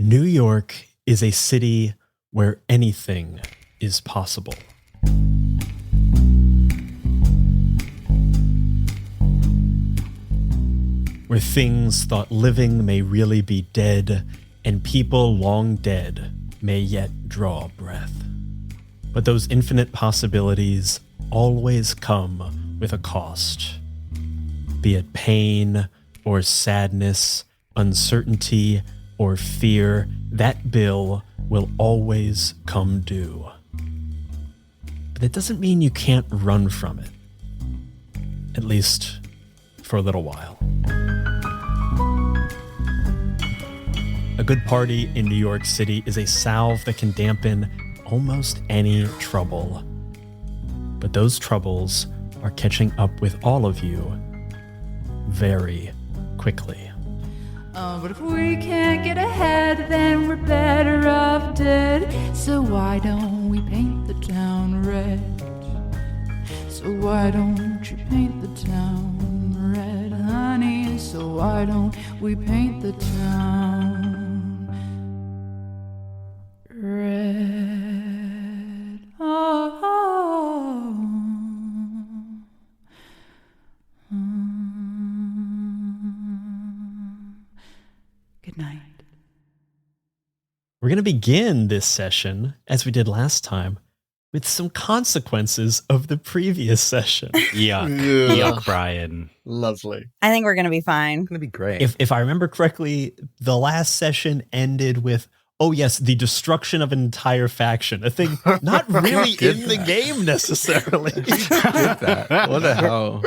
New York is a city where anything is possible. Where things thought living may really be dead, and people long dead may yet draw breath. But those infinite possibilities always come with a cost. Be it pain or sadness, uncertainty or fear, that bill will always come due. But that doesn't mean you can't run from it. At least for a little while. A good party in New York City is a salve that can dampen almost any trouble. But those troubles are catching up with all of you very quickly. But if we can't get ahead, then we're better off dead. So why don't we paint the town red? So why don't you paint the town red, honey? So why don't we paint the town red? Oh. Good night. We're going to begin this session, as we did last time, with some consequences of the previous session. Yuck. Yuck, Brian. Lovely. I think we're going to be fine. It's going to be great. If I remember correctly, the last session ended with, oh yes, the destruction of an entire faction. A thing not really in the game necessarily. What the hell?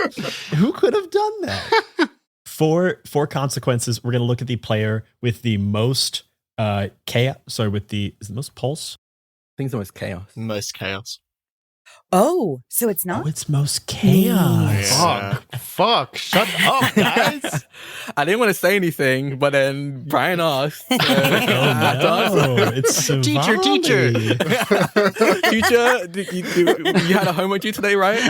Who could have done that? For consequences, we're going to look at the player with the most chaos. Sorry, is the most pulse? I think it's almost chaos. Most chaos. Oh, so it's not? Oh, it's most chaos. Yeah. Fuck. Shut up, guys. I didn't want to say anything, but then Brian asked. Oh, no. It's Sivali. Teacher, you had a homework due today, right?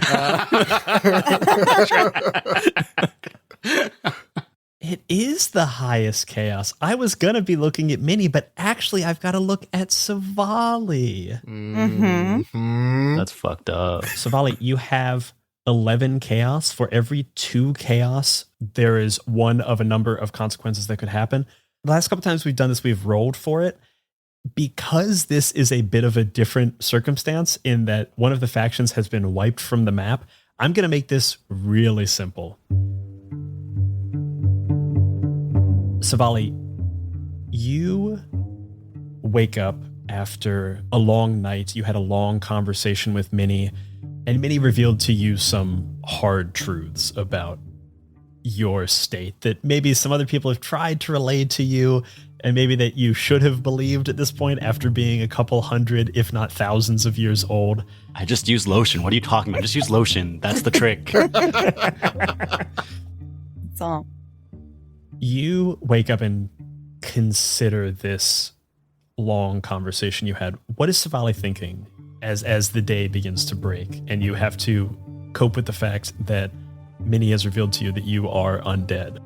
It is the highest chaos. I was going to be looking at Minnie, but actually I've got to look at Sivali. Mm-hmm. That's fucked up. Sivali, you have 11 chaos. For every 2 chaos, there is one of a number of consequences that could happen. The last couple times we've done this, we've rolled for it. Because this is a bit of a different circumstance in that one of the factions has been wiped from the map, I'm going to make this really simple. Sivali, you wake up after a long night. You had a long conversation with Minnie, and Minnie revealed to you some hard truths about your state that maybe some other people have tried to relay to you, and maybe that you should have believed at this point after being a couple hundred, if not thousands of years old. I just use lotion. What are you talking about? Just use lotion. That's the trick. That's all. You wake up and consider this long conversation you had. What is Sivali thinking as the day begins to break and you have to cope with the fact that Minnie has revealed to you that you are undead?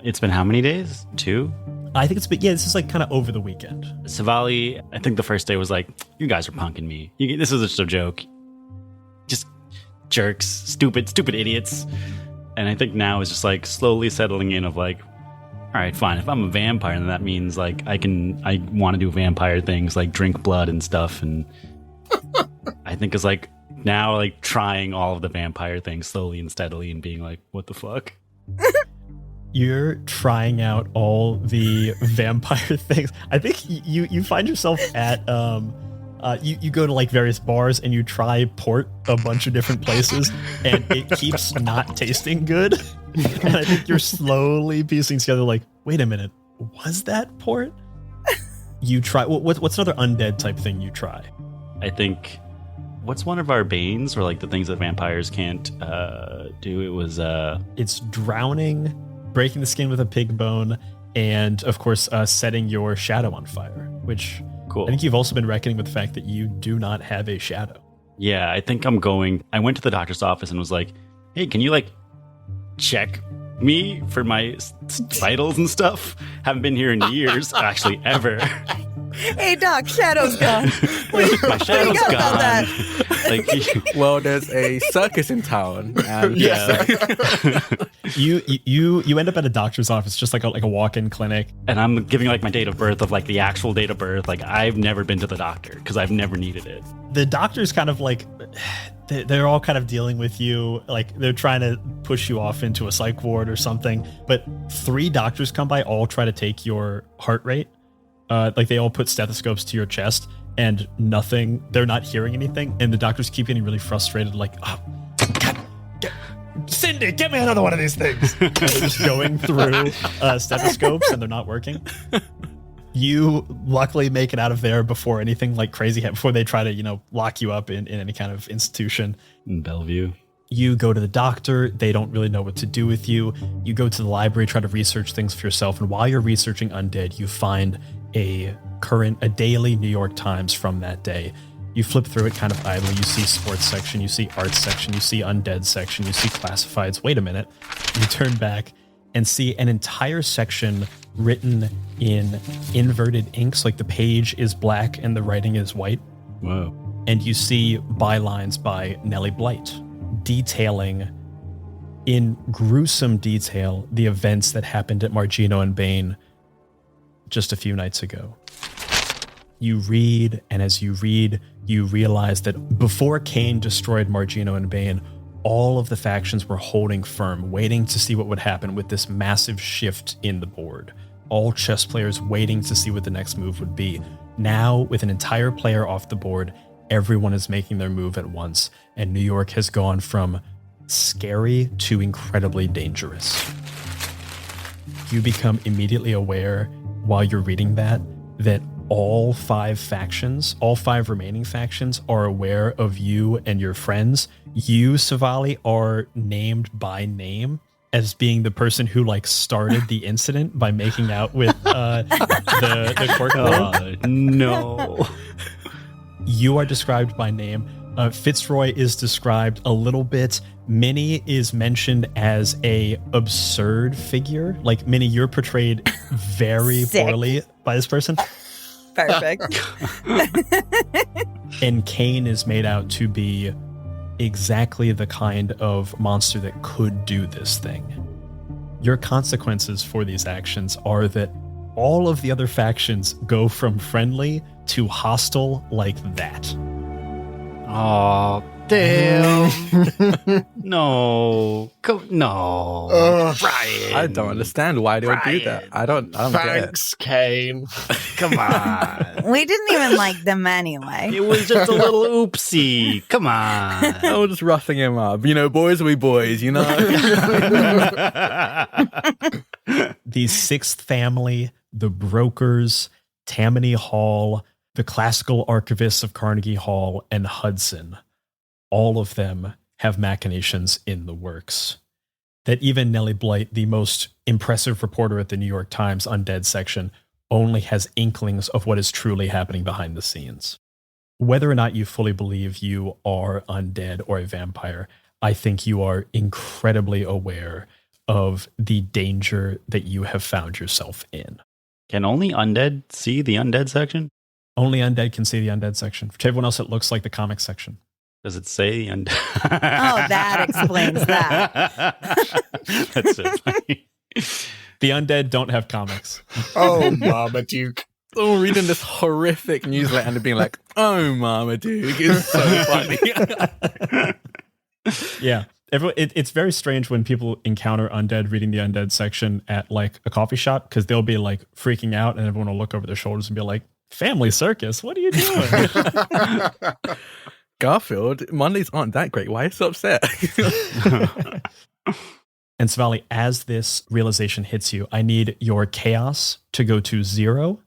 It's been how many days? 2? I think it's been, this is like kind of over the weekend. Sivali, I think the first day was like, you guys are punking me. This is just a joke. Just jerks, stupid idiots. And I think now is just like slowly settling in of like, all right, fine. If I'm a vampire, then that means like I want to do vampire things like drink blood and stuff. And I think it's like now like trying all of the vampire things slowly and steadily and being like, what the fuck? You're trying out all the vampire things. I think you find yourself at you go to like various bars and you try port a bunch of different places and it keeps not tasting good. And I think you're slowly piecing together like, wait a minute, was that port? You try, what's another undead type thing you try? I think, what's one of our banes or like the things that vampires can't do? It was... It's drowning, breaking the skin with a pig bone, and of course setting your shadow on fire, which... Cool. I think you've also been reckoning with the fact that you do not have a shadow. Yeah, I think I went to the doctor's office and was like, hey, can you like check Me, for my vitals and stuff, haven't been here in years, actually, ever. Hey, Doc, Shadow's gone. My shadow's got about gone. that? Well, there's a circus in town. And Yeah. You end up at a doctor's office, just like a walk-in clinic. And I'm giving like my date of birth of like the actual date of birth. Like I've never been to the doctor because I've never needed it. The doctor's kind of like, they're all kind of dealing with you. Like they're trying to push you off into a psych ward or something. But 3 doctors come by, all try to take your heart rate. Like they all put stethoscopes to your chest and nothing, they're not hearing anything. And the doctors keep getting really frustrated. Like, oh, God, Cindy, get me another one of these things. They're just going through stethoscopes and they're not working. You luckily make it out of there before anything like crazy happens, before they try to, lock you up in any kind of institution. In Bellevue. You go to the doctor. They don't really know what to do with you. You go to the library, try to research things for yourself. And while you're researching undead, you find a daily New York Times from that day. You flip through it kind of idly. You see sports section, you see arts section, you see undead section, you see classifieds. Wait a minute. You turn back and see an entire section written in inverted inks, like the page is black and the writing is white. Whoa. And you see bylines by Nellie Blight detailing in gruesome detail the events that happened at Margino and Bain just a few nights ago. You read, and as you read, you realize that before Kane destroyed Margino and Bain, all of the factions were holding firm, waiting to see what would happen with this massive shift in the board. All chess players waiting to see what the next move would be. Now, with an entire player off the board, everyone is making their move at once, and New York has gone from scary to incredibly dangerous. You become immediately aware while you're reading that all 5 remaining factions are aware of you and your friends. You, Sivali, are named by name as being the person who started the incident by making out with the court clerk. No. You are described by name. Fitzroy is described a little bit. Minnie is mentioned as a absurd figure. Like Minnie, you're portrayed very Sick. poorly by this person. Perfect. And Kane is made out to be exactly the kind of monster that could do this thing. Your consequences for these actions are that all of the other factions go from friendly to hostile like that. Oh, damn. No. No. Brian. I don't understand why they would do that. I don't get it. Thanks, Kane. Come on. We didn't even like them anyway. It was just a little oopsie. Come on. I was just roughing him up. Boys will be boys, The Sixth Family, the Brokers, Tammany Hall, the Classical Archivists of Carnegie Hall, and Hudson, all of them have machinations in the works. That even Nellie Blight, the most impressive reporter at the New York Times Undead section, only has inklings of what is truly happening behind the scenes. Whether or not you fully believe you are undead or a vampire, I think you are incredibly aware of the danger that you have found yourself in. Can only undead see the undead section? Only undead can see the undead section. For everyone else, it looks like the comic section. Does it say undead? Oh, that explains that. That's so funny. The undead don't have comics. Oh, Marmaduke. Someone reading this horrific newsletter and being like, "Oh, Marmaduke, it's so funny." Yeah. It's very strange when people encounter undead reading the undead section at a coffee shop, because they'll be freaking out and everyone will look over their shoulders and be like, "Family circus, what are you doing?" Garfield, Mondays aren't that great. Why are you so upset? And Sivali, as this realization hits you, I need your chaos to go to 0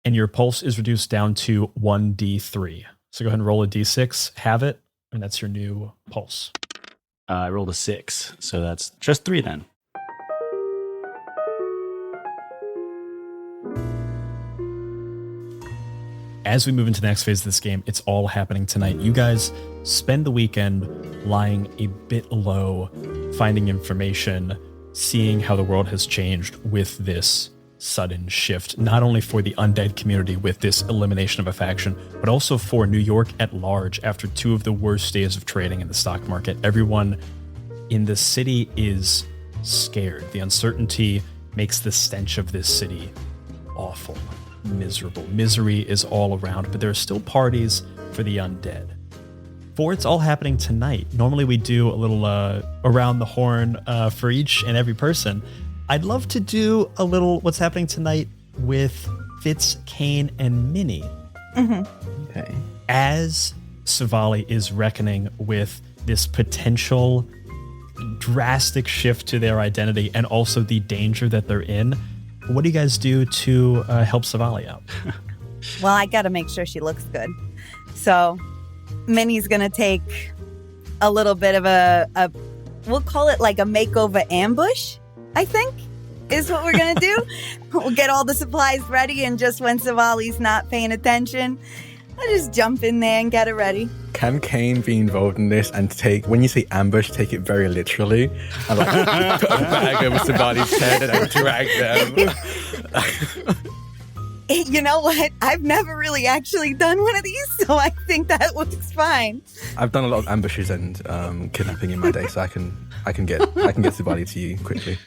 and your pulse is reduced down to 1d3. So go ahead and roll a d6, have it, and that's your new pulse. I rolled a 6, so that's just 3 then. As we move into the next phase of this game, it's all happening tonight. You guys spend the weekend lying a bit low, finding information, seeing how the world has changed with this sudden shift, not only for the undead community with this elimination of a faction, but also for New York at large after 2 of the worst days of trading in the stock market. Everyone in the city is scared. The uncertainty makes the stench of this city awful, miserable. Misery is all around, but there are still parties for the undead. For it's all happening tonight. Normally we do a little around the horn for each and every person. I'd love to do a little what's happening tonight with Fitz, Kane, and Minnie. Okay. As Sivali is reckoning with this potential drastic shift to their identity and also the danger that they're in, what do you guys do to help Sivali out? Well, I got to make sure she looks good. So Minnie's going to take a little bit of a, we'll call it like a makeover ambush, I think, is what we're going to do. We'll get all the supplies ready, and just when Sivali's not paying attention, I'll just jump in there and get it ready. Can Kane be involved in this and take, when you say ambush, take it very literally and like put a bag over Sivali's head and then drag them? You know what? I've never really actually done one of these, so I think that looks fine. I've done a lot of ambushes and kidnapping in my day, so I can get Sivali to you quickly.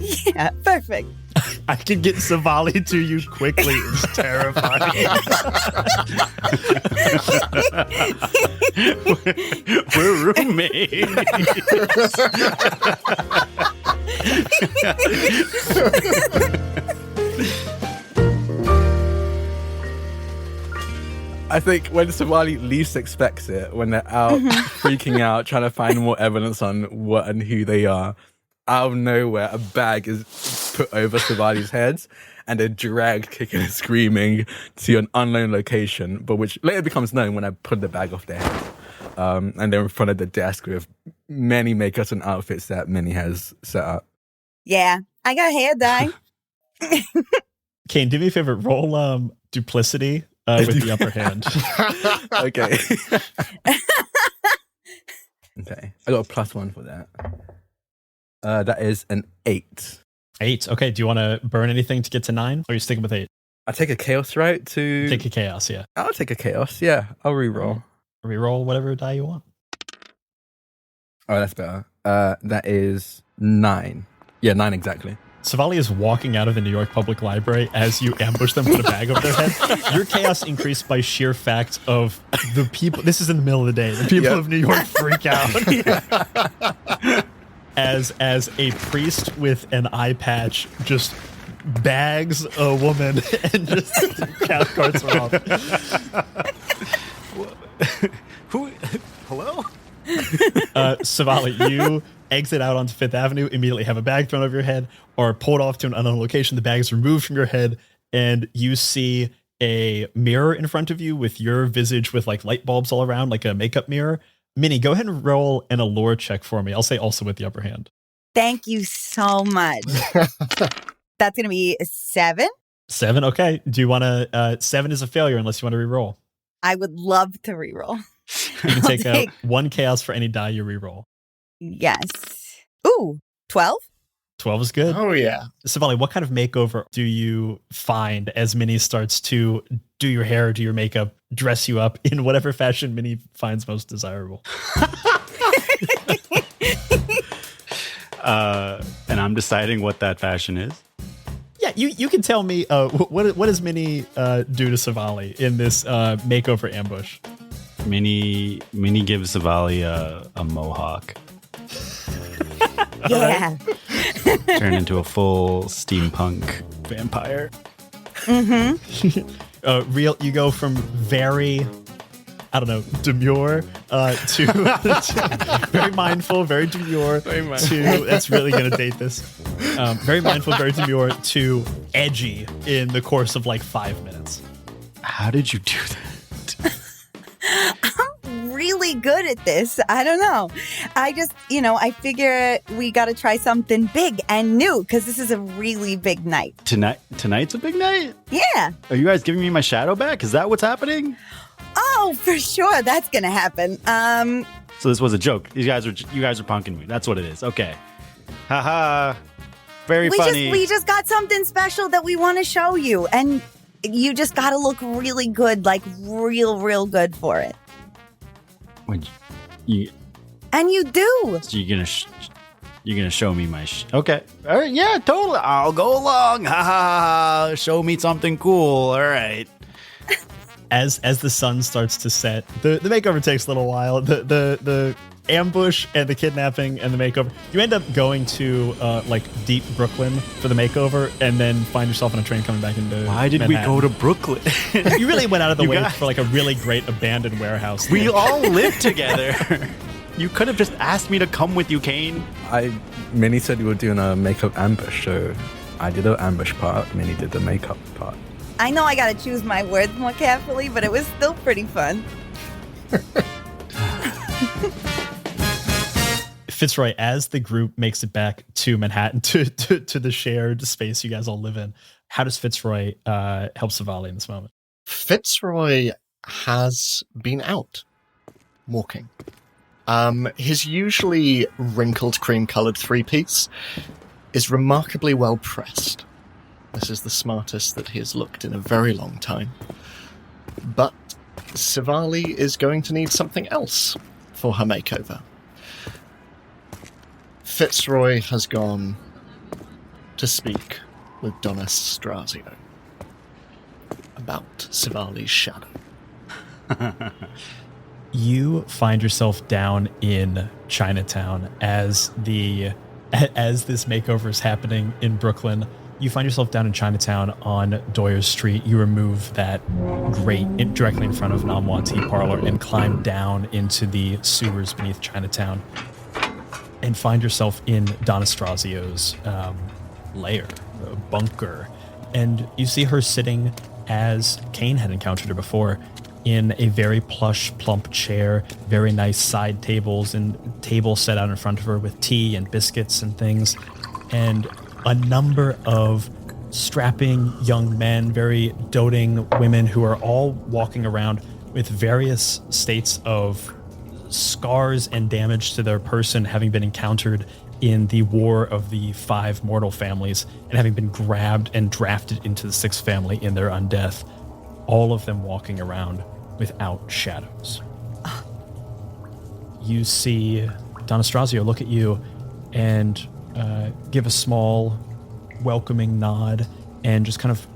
Yeah, perfect. I can get Sivali to you quickly. It's terrifying. We're roommates. I think when Sivali least expects it, when they're out freaking out, trying to find more evidence on what and who they are, out of nowhere, a bag is put over Sivali's heads and they're dragged, kicking and screaming to an unknown location, but which later becomes known when I put the bag off their head. And they're in front of the desk with many makeups and outfits that Minnie has set up. Yeah, I got hair dye. Kane, do me a favor. Roll duplicity with the upper hand. Okay. Okay. I got a +1 for that. That is an 8. 8. Okay. Do you want to burn anything to get to 9? Or are you sticking with 8? I take a chaos, right? Take a chaos, yeah. I'll take a chaos, yeah. I'll reroll. Reroll whatever die you want. Oh, that's better. That is 9. Yeah, 9 exactly. Sivali is walking out of the New York Public Library as you ambush them, put a bag over their head. Your chaos increased by sheer fact of the people. This is in the middle of the day. The people of New York freak out. As a priest with an eye patch just bags a woman and just carts her off. Who? Hello? Sivali, you exit out onto Fifth Avenue, immediately have a bag thrown over your head or pulled off to an unknown location. The bag is removed from your head and you see a mirror in front of you with your visage with like light bulbs all around, like a makeup mirror. Minnie, go ahead and roll an allure check for me. I'll say also with the upper hand. Thank you so much. That's going to be a 7. 7, okay. Do you want to... 7 is a failure unless you want to reroll. I would love to reroll. You can take 1 chaos for any die you reroll. Yes. Ooh, 12? 12 is good. Oh, yeah. Sivali, what kind of makeover do you find as Minnie starts to do your hair, do your makeup, dress you up in whatever fashion Minnie finds most desirable? And I'm deciding what that fashion is. Yeah, you can tell me what does Minnie do to Sivali in this makeover ambush? Minnie gives Sivali a mohawk. Yeah. Turn into a full steampunk vampire. Mm-hmm. You go from very, I don't know, demure to very mindful, very demure to, that's really going to date this. Very mindful, very demure to edgy in the course of like 5 minutes. How did you do that? I'm really good at this. I don't know. I just, I figure we got to try something big and new because this is a really big night. Tonight's a big night? Yeah. Are you guys giving me my shadow back? Is that what's happening? Oh, for sure. That's going to happen. So this was a joke. You guys are punking me. That's what it is. Okay. Haha. Very funny. We just got something special that we want to show you, and you just got to look really good, like real good for it. Would you? And you do. So you're gonna show me my okay. All right, yeah, totally. I'll go along. Ha ha ha. Show me something cool. All right. As the sun starts to set, the makeover takes a little while. The ambush and the kidnapping and the makeover. You end up going to like deep Brooklyn for the makeover, and then find yourself on a train coming back into. Why did Manhattan. we go to Brooklyn? You really went out of the You way guys- for like a really great abandoned warehouse. We all live together. You could have just asked me to come with you, Kane. Minnie said you were doing a makeup ambush, so I did the ambush part. Minnie did the makeup part. I know I got to choose my words more carefully, but it was still pretty fun. Fitzroy, as the group makes it back to Manhattan to the shared space you guys all live in, how does Fitzroy help Sivali in this moment? Fitzroy has been out walking. His usually wrinkled cream-coloured three-piece is remarkably well pressed. This is the smartest that he has looked in a very long time. But Sivali is going to need something else for her makeover. Fitzroy has gone to speak with Donna Strazio about Sivali's shadow. You find yourself down in Chinatown as this makeover is happening in Brooklyn. You find yourself down in Chinatown on Doyer Street. You remove that grate directly in front of Namwa Tea Parlor and climb down into the sewers beneath Chinatown and find yourself in Donna Strazio's lair, bunker. And you see her sitting as Kane had encountered her before, in a very plush, plump chair, very nice side tables, and table set out in front of her with tea and biscuits and things, and a number of strapping young men, very doting women who are all walking around with various states of scars and damage to their person, having been encountered in the War of the Five Mortal Families and having been grabbed and drafted into the Sixth Family in their undeath. All of them walking around without shadows. You see Donna Strazio look at you and give a small welcoming nod and just kind of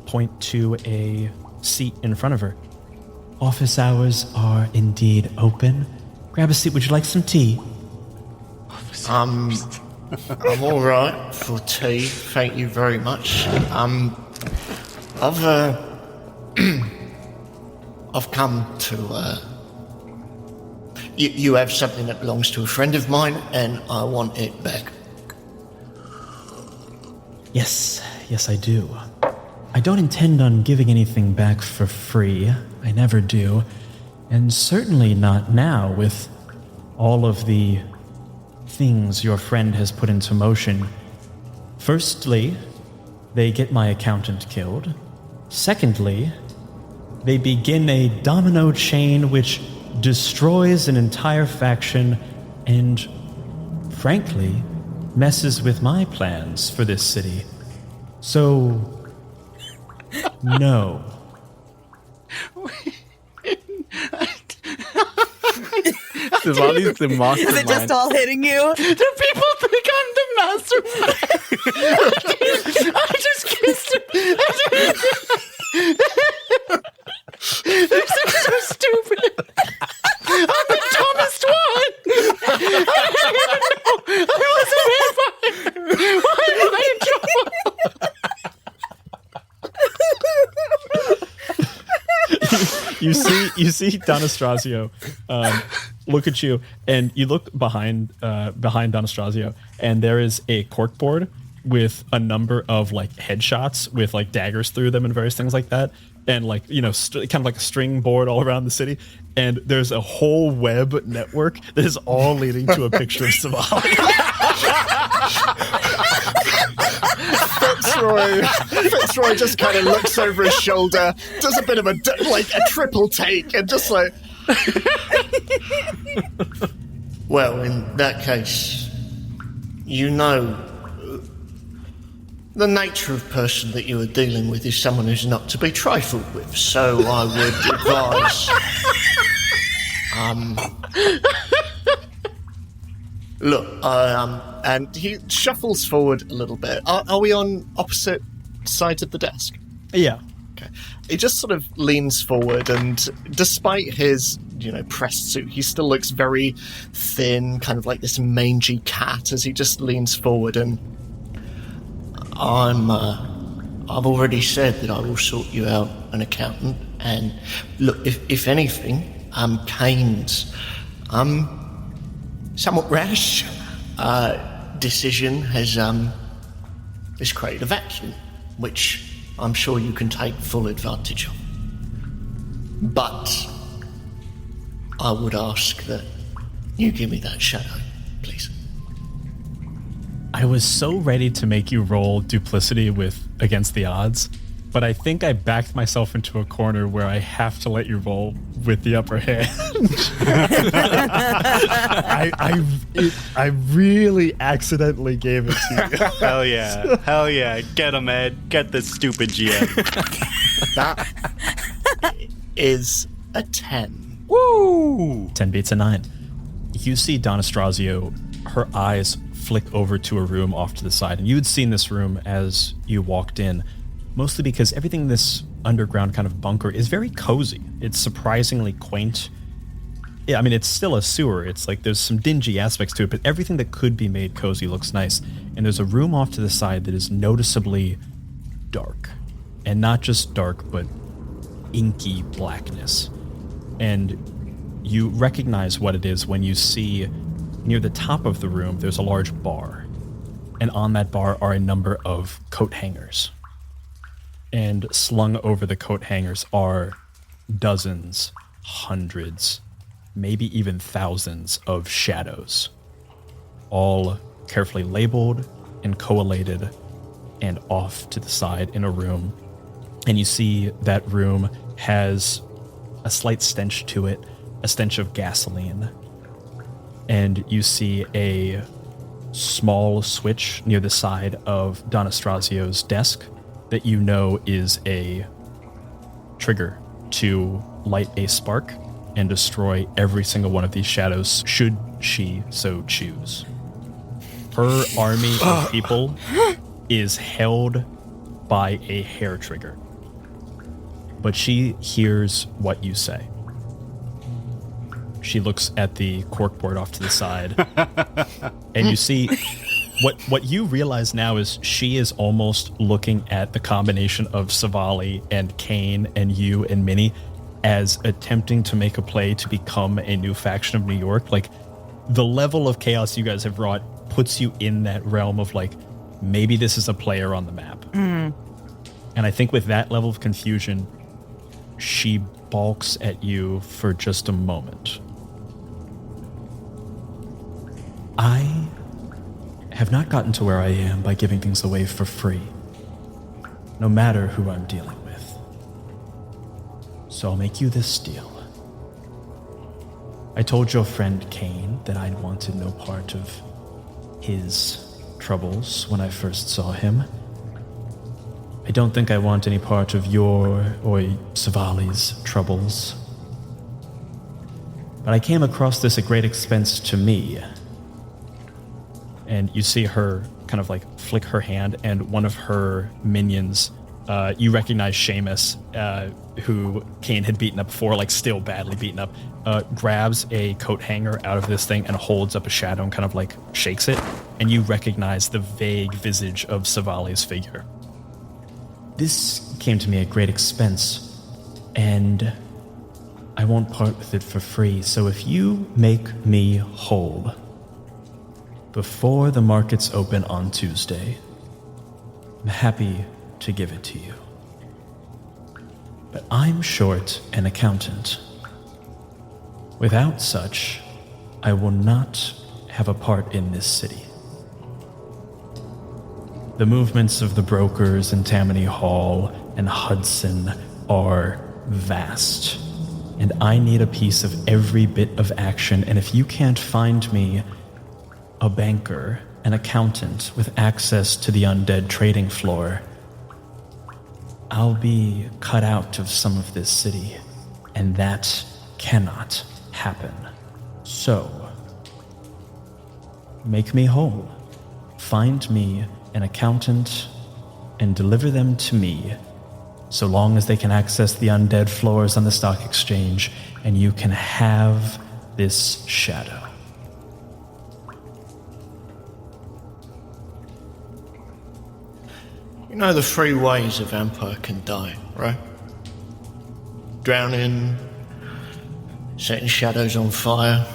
point to a seat in front of her. Office hours are indeed open. Grab a seat. Would you like some tea? I'm all right for tea. Thank you very much. I've come to. You have something that belongs to a friend of mine, and I want it back. Yes, I do. I don't intend on giving anything back for free. I never do. And certainly not now with all of the things your friend has put into motion. Firstly, they get my accountant killed. Secondly, they begin a domino chain which destroys an entire faction and, frankly, messes with my plans for this city. So, no. Sivali's the mastermind. Is it just all hitting you? Do people think I'm the mastermind? I just kissed him. This is so stupid. I'm the dumbest one. I didn't even know I was a vampire. Why am I in trouble? You see Donna Strazio look at you, and you look behind Donna Strazio, and there is a corkboard with a number of like headshots with like daggers through them and various things like that, and like kind of like a string board all around the city, and there's a whole web network that is all leading to a picture of Sivali. Fitzroy just kind of looks over his shoulder, does a bit of a triple take, and just like, well, in that case, you know, the nature of person that you are dealing with is someone who's not to be trifled with. So I would advise, look, and he shuffles forward a little bit. Are we on opposite sides of the desk? Yeah. Okay. He just sort of leans forward, and despite his, pressed suit, he still looks very thin, kind of like this mangy cat as he just leans forward. And I've already said that I will sort you out an accountant. And look, if anything, Kane's somewhat rash decision has created a vacuum, which I'm sure you can take full advantage of. But I would ask that you give me that shadow, please. I was so ready to make you roll duplicity against the odds, but I think I backed myself into a corner where I have to let you roll with the upper hand. I really accidentally gave it to you. Hell yeah. Get him, Ed. Get this stupid GM. That is a 10. Woo! 10 beats a 9. You see Donna Strazio, her eyes flick over to a room off to the side, and you had seen this room as you walked in, mostly because everything in this underground kind of bunker is very cozy. It's surprisingly quaint. Yeah, I mean, it's still a sewer. It's like there's some dingy aspects to it, but everything that could be made cozy looks nice. And there's a room off to the side that is noticeably dark. And not just dark, but inky blackness. And you recognize what it is when you see near the top of the room, there's a large bar. And on that bar are a number of coat hangers. And slung over the coat hangers are dozens, hundreds, maybe even thousands of shadows, all carefully labeled and collated and off to the side in a room. And you see that room has a slight stench to it, a stench of gasoline. And you see a small switch near the side of Donna Strazio's desk that you know is a trigger to light a spark and destroy every single one of these shadows, should she so choose. Her army of people is held by a hair trigger, but she hears what you say. She looks at the corkboard off to the side, and you see what you realize now is she is almost looking at the combination of Sivali and Kane and you and Minnie as attempting to make a play to become a new faction of New York. Like, the level of chaos you guys have wrought puts you in that realm of, like, maybe this is a player on the map. And I think with that level of confusion, she balks at you for just a moment. I have not gotten to where I am by giving things away for free, no matter who I'm dealing with. So I'll make you this deal. I told your friend Kane that I wanted no part of his troubles when I first saw him. I don't think I want any part of your or Sivali's troubles. But I came across this at great expense to me. And you see her kind of like flick her hand, and one of her minions, you recognize Seamus, who Kane had beaten up before, like still badly beaten up, grabs a coat hanger out of this thing and holds up a shadow and kind of like shakes it. And you recognize the vague visage of Sivali's figure. This came to me at great expense, and I won't part with it for free. So if you make me whole before the markets open on Tuesday, I'm happy to give it to you. But I'm short an accountant. Without such, I will not have a part in this city. The movements of the brokers in Tammany Hall and Hudson are vast, and I need a piece of every bit of action, and if you can't find me a banker an accountant with access to the undead trading floor, I'll be cut out of some of this city, and that cannot happen. So, make me whole. Find me an accountant and deliver them to me, so long as they can access the undead floors on the stock exchange, and you can have this shadow. You know the three ways a vampire can die, right? Drowning, setting shadows on fire.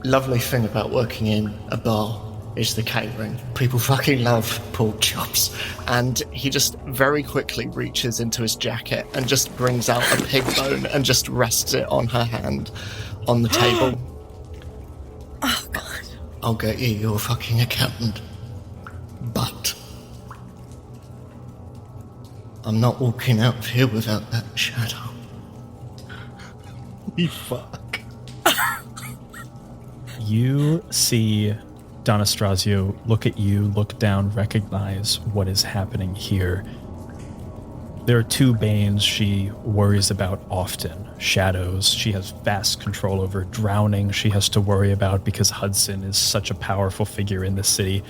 Lovely thing about working in a bar is the catering. People fucking love pork chops. And he just very quickly reaches into his jacket and just brings out a pig bone and just rests it on her hand on the table. Oh, God. I'll get you your fucking accountant. But I'm not walking out of here without that shadow. You fuck. You see Don Estrazio look at you, look down, recognize what is happening here. There are two banes she worries about often. Shadows, she has vast control over. Drowning, she has to worry about because Hudson is such a powerful figure in the city.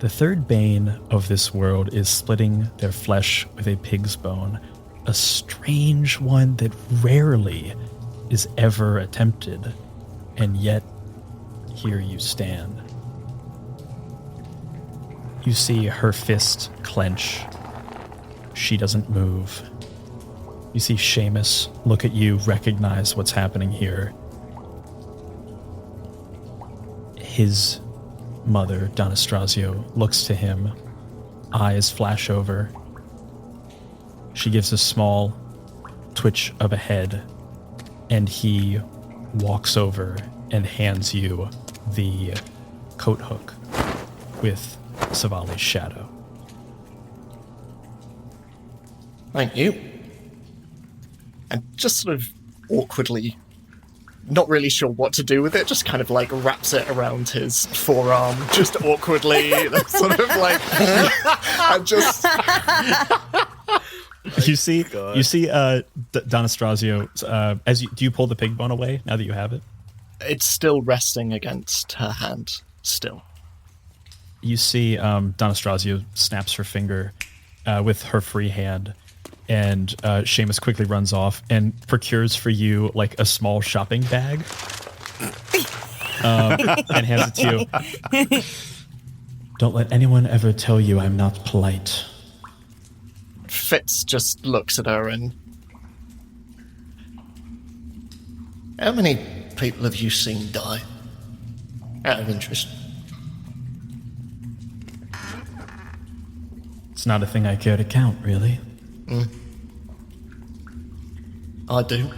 The third bane of this world is splitting their flesh with a pig's bone, a strange one that rarely is ever attempted, and yet here you stand. You see her fist clench. She doesn't move. You see Seamus look at you, recognize what's happening here. His mother, Don Estrazio, looks to him. Eyes flash over. She gives a small twitch of a head, and he walks over and hands you the coat hook with Sivali's shadow. Thank you. And just sort of awkwardly, not really sure what to do with it, just kind of like wraps it around his forearm, just awkwardly, sort of like, and just... You see Don Estrazio, do you pull the pig bone away now that you have it? It's still resting against her hand, still. You see Don Estrazio snaps her finger with her free hand, and Seamus quickly runs off and procures for you like a small shopping bag and hands it to you. Don't let anyone ever tell you I'm not polite. Fitz just looks at her and... How many people have you seen die? Out of interest. It's not a thing I care to count, really. I do.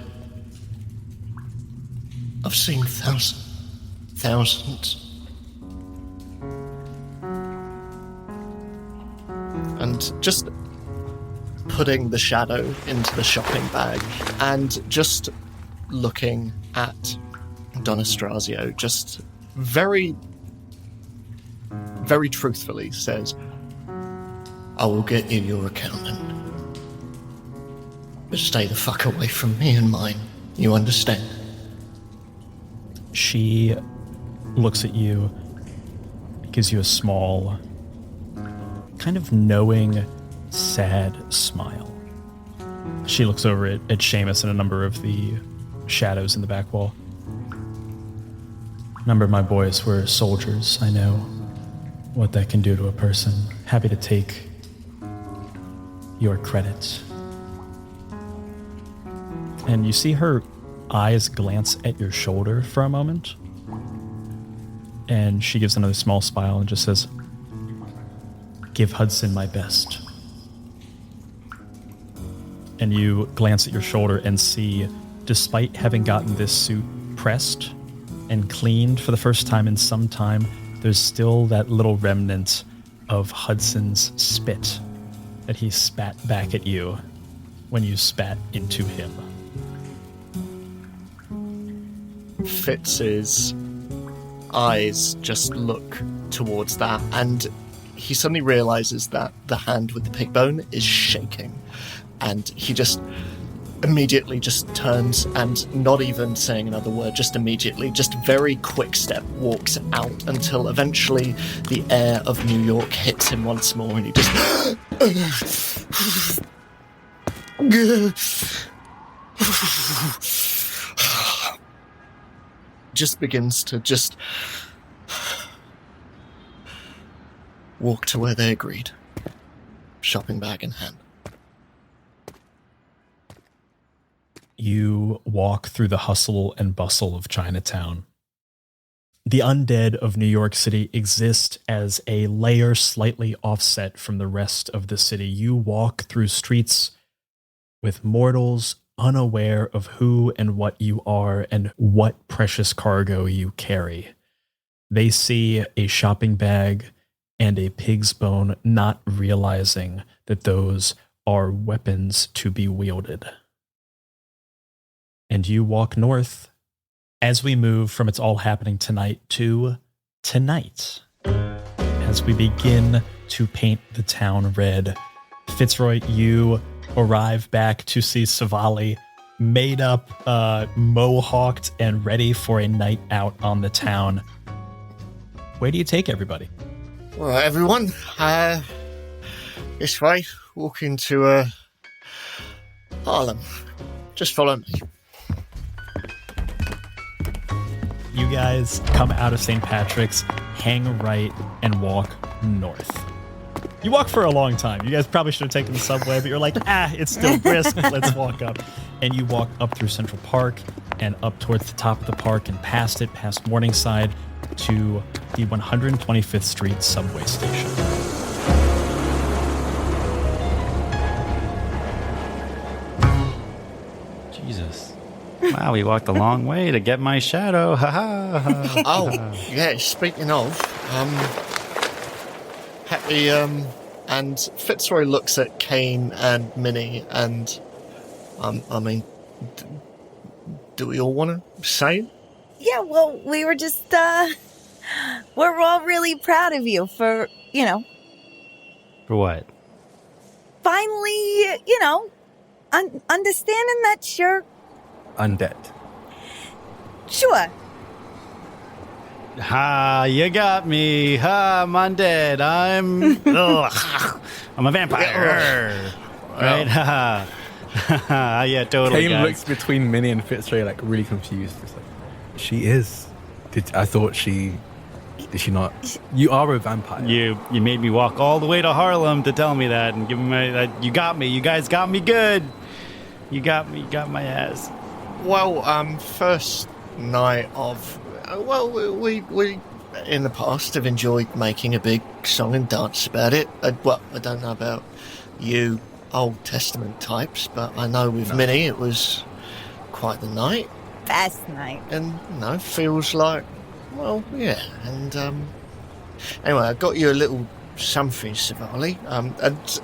I've seen thousands. And just putting the shadow into the shopping bag and just looking at Don Estrazio, just very, very truthfully says, I will get you your accountant. But stay the fuck away from me and mine. You understand? She looks at you, gives you a small, kind of knowing, sad smile. She looks over at Seamus and a number of the shadows in the back wall. A number of my boys were soldiers. I know what that can do to a person. Happy to take your credit. And you see her eyes glance at your shoulder for a moment. And she gives another small smile and just says, give Hudson my best. And you glance at your shoulder and see, despite having gotten this suit pressed and cleaned for the first time in some time, there's still that little remnant of Hudson's spit that he spat back at you when you spat into him. Fitz's eyes just look towards that, and he suddenly realizes that the hand with the pig bone is shaking, and he just immediately just turns and, not even saying another word, just immediately, just very quick step, walks out until eventually the air of New York hits him once more, and he just just begins to just walk to where they agreed, shopping bag in hand. You walk through the hustle and bustle of Chinatown. The undead of New York City exist as a layer slightly offset from the rest of the city. You walk through streets with mortals unaware of who and what you are and what precious cargo you carry. They see a shopping bag and a pig's bone, not realizing that those are weapons to be wielded. And you walk north as we move from It's All Happening Tonight to tonight. As we begin to paint the town red, Fitzroy, you arrive back to see Sivali made up, mohawked, and ready for a night out on the town. Where do you take everybody? All right, everyone. This way, walking to Harlem. Just follow me. You guys come out of St. Patrick's, hang right, and walk north. You walk for a long time. You guys probably should have taken the subway, but you're like, it's still brisk. Let's walk up. And you walk up through Central Park and up towards the top of the park and past it, past Morningside, to the 125th Street subway station. Jesus. Wow, we walked a long way to get my shadow. Ha ha. Oh, yeah, speaking of, happy, and Fitzroy looks at Kane and Minnie, and, I mean, do we all want to say it? Yeah, well, we were just, we're all really proud of you for, For what? finally, understanding that you're, Undead. sure. Ha, you got me. Ha, I'm undead. I'm a vampire. Right? Ha ha. Yeah, totally. Kane guys. looks between Minnie and Fitzroy like really confused. It's like, she is. Did she not? You are a vampire. You made me walk all the way to Harlem to tell me that and give me that. You got me. You guys got me good. You got me. You got my ass. Well, first night of... we in the past have enjoyed making a big song and dance about it. I don't know about you Old Testament types, but I know with Minnie it was quite the night. Best night. And, feels like... Well, yeah. And, anyway, I got you a little something, Sivali. And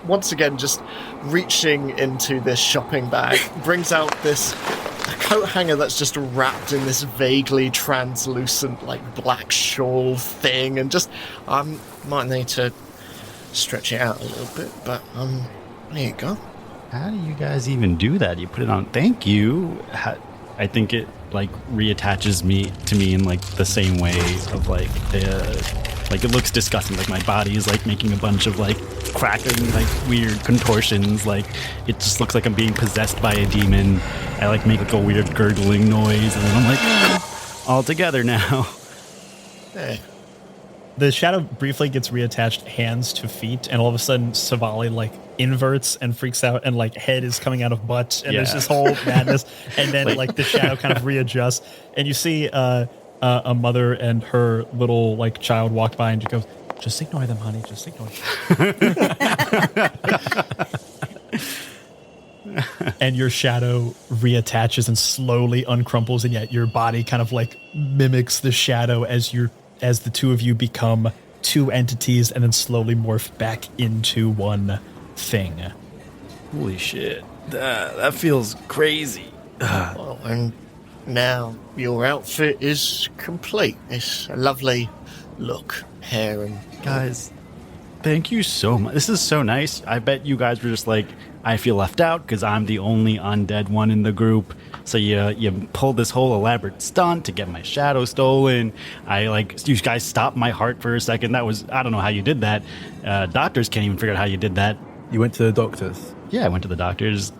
once again, just reaching into this shopping bag, brings out this... a coat hanger that's just wrapped in this vaguely translucent, black shawl thing, and just, might need to stretch it out a little bit, but, there you go. How do you guys even do that? You put it on. Thank you. I think it reattaches me to me in the same way of it looks disgusting. My body is making a bunch of cracking weird contortions. It just looks like I'm being possessed by a demon. I make a weird gurgling noise, and then I'm all together now. Yeah. The shadow briefly gets reattached hands to feet, and all of a sudden Sivali inverts and freaks out, and head is coming out of butt, and there's this whole madness, and then the shadow kind of readjusts, and you see a mother and her little child walk by, and she goes, "Just ignore them, honey. Just ignore them." And your shadow reattaches and slowly uncrumples, and yet your body kind of mimics the shadow as the two of you become two entities and then slowly morph back into one thing. Holy shit. That feels crazy. Well, and Now, your outfit is complete. It's a lovely look, hair and... Guys, thank you so much. This is so nice. I bet you guys were just like, I feel left out because I'm the only undead one in the group. So you pulled this whole elaborate stunt to get my shadow stolen. You guys stopped my heart for a second. That was, I don't know how you did that. Doctors can't even figure out how you did that. You went to the doctors? Yeah, I went to the doctors.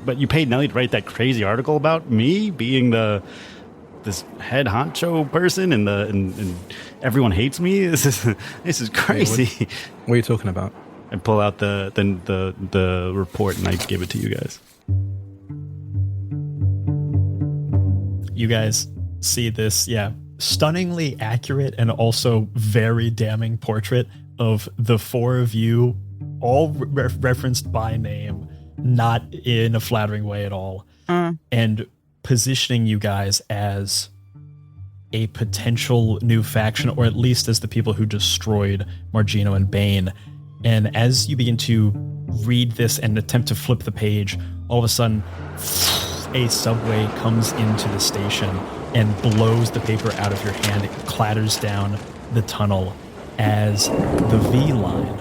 But you paid Nelly to write that crazy article about me being this head honcho person and everyone hates me. This is crazy. What are you talking about? I pull out the report and I give it to you guys. You guys see this, stunningly accurate and also very damning portrait of the four of you, all referenced by name, not in a flattering way at all, and positioning you guys as a potential new faction, or at least as the people who destroyed Margino and Bane. And as you begin to read this and attempt to flip the page, all of a sudden, a subway comes into the station and blows the paper out of your hand. It clatters down the tunnel as the V line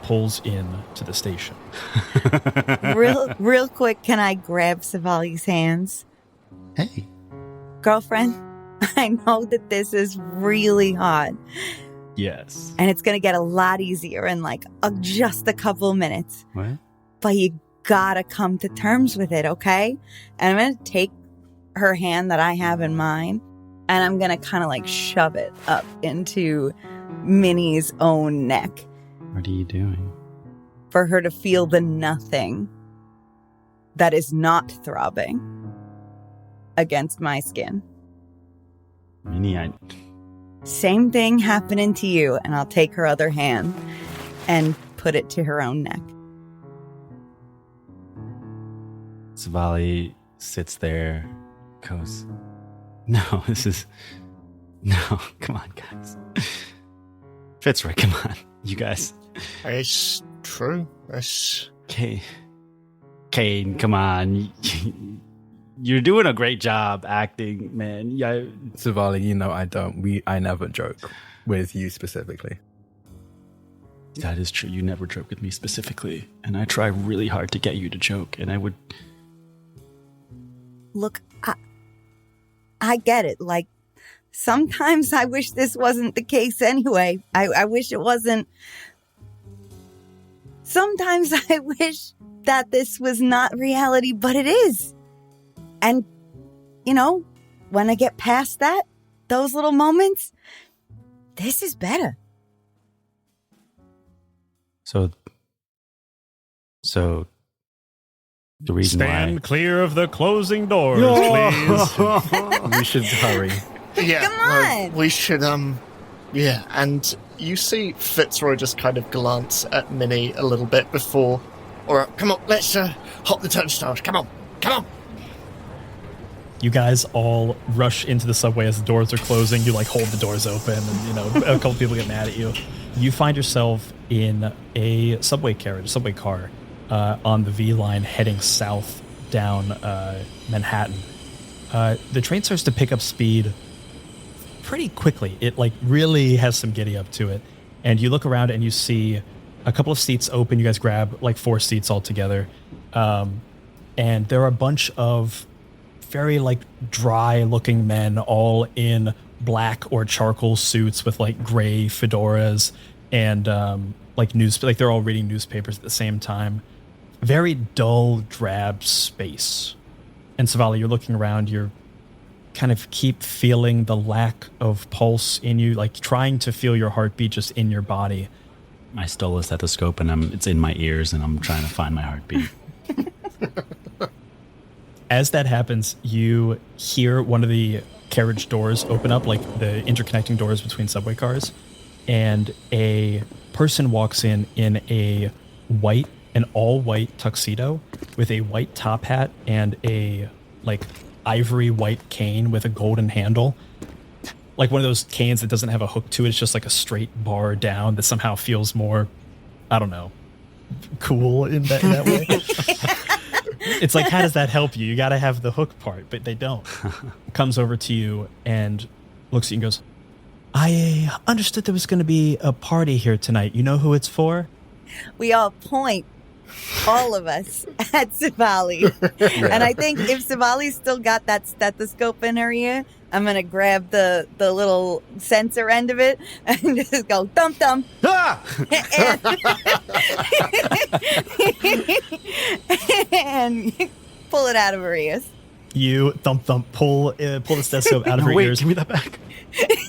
pulls in to the station. Real quick, can I grab Sivali's hands? Hey. Girlfriend, I know that this is really hard. Yes. And it's going to get a lot easier in just a couple minutes. What? But you gotta come to terms with it, okay? And I'm going to take her hand that I have in mine, and I'm going to kind of shove it up into Minnie's own neck. What are you doing? For her to feel the nothing that is not throbbing against my skin. Minnie, Same thing happening to you, and I'll take her other hand and put it to her own neck. Sivali sits there, goes, no, come on, guys. Fitzroy, come on, you guys. It's true. It's... Kane, come on. You're doing a great job acting, man. Yeah. Sivali, I never joke with you specifically. That is true. You never joke with me specifically, and I try really hard to get you to joke, and I would... Look, I get it. Sometimes I wish this wasn't the case anyway. I wish it wasn't. Sometimes I wish that this was not reality, but it is. And, when I get past that, those little moments, this is better. So the reason Stand why... clear of the closing doors, please. We should hurry. Yeah, Come on! we should, yeah, and you see Fitzroy just kind of glance at Minnie a little bit before, alright, come on, let's hop the turnstiles, come on! You guys all rush into the subway as the doors are closing. You hold the doors open, and a couple people get mad at you. You find yourself in a subway car on the V line heading south down Manhattan. The train starts to pick up speed pretty quickly. It really has some giddy up to it. And you look around and you see a couple of seats open. You guys grab 4 seats all together. And there are a bunch of very dry looking men all in black or charcoal suits with gray fedoras and they're all reading newspapers at the same time. Very dull, drab space. And Sivali, you're looking around, you're kind of keep feeling the lack of pulse in you, trying to feel your heartbeat just in your body. I stole a stethoscope and it's in my ears and I'm trying to find my heartbeat. As that happens, you hear one of the carriage doors open up, the interconnecting doors between subway cars, and a person walks in an all-white tuxedo with a white top hat and a ivory white cane with a golden handle. One of those canes that doesn't have a hook to it. It's just a straight bar down that somehow feels more, I don't know, cool in that way. It's like, how does that help you? You got to have the hook part, but they don't. Comes over to you and looks at you and goes, I understood there was going to be a party here tonight. You know who it's for? We all point, all of us, at Sivali. And I think if Sivali's still got that stethoscope in her ear, I'm going to grab the little sensor end of it and just go thump thump. Ah! And pull it out of her ears. You thump thump pull the stethoscope out of her Wait, ears. give me that back.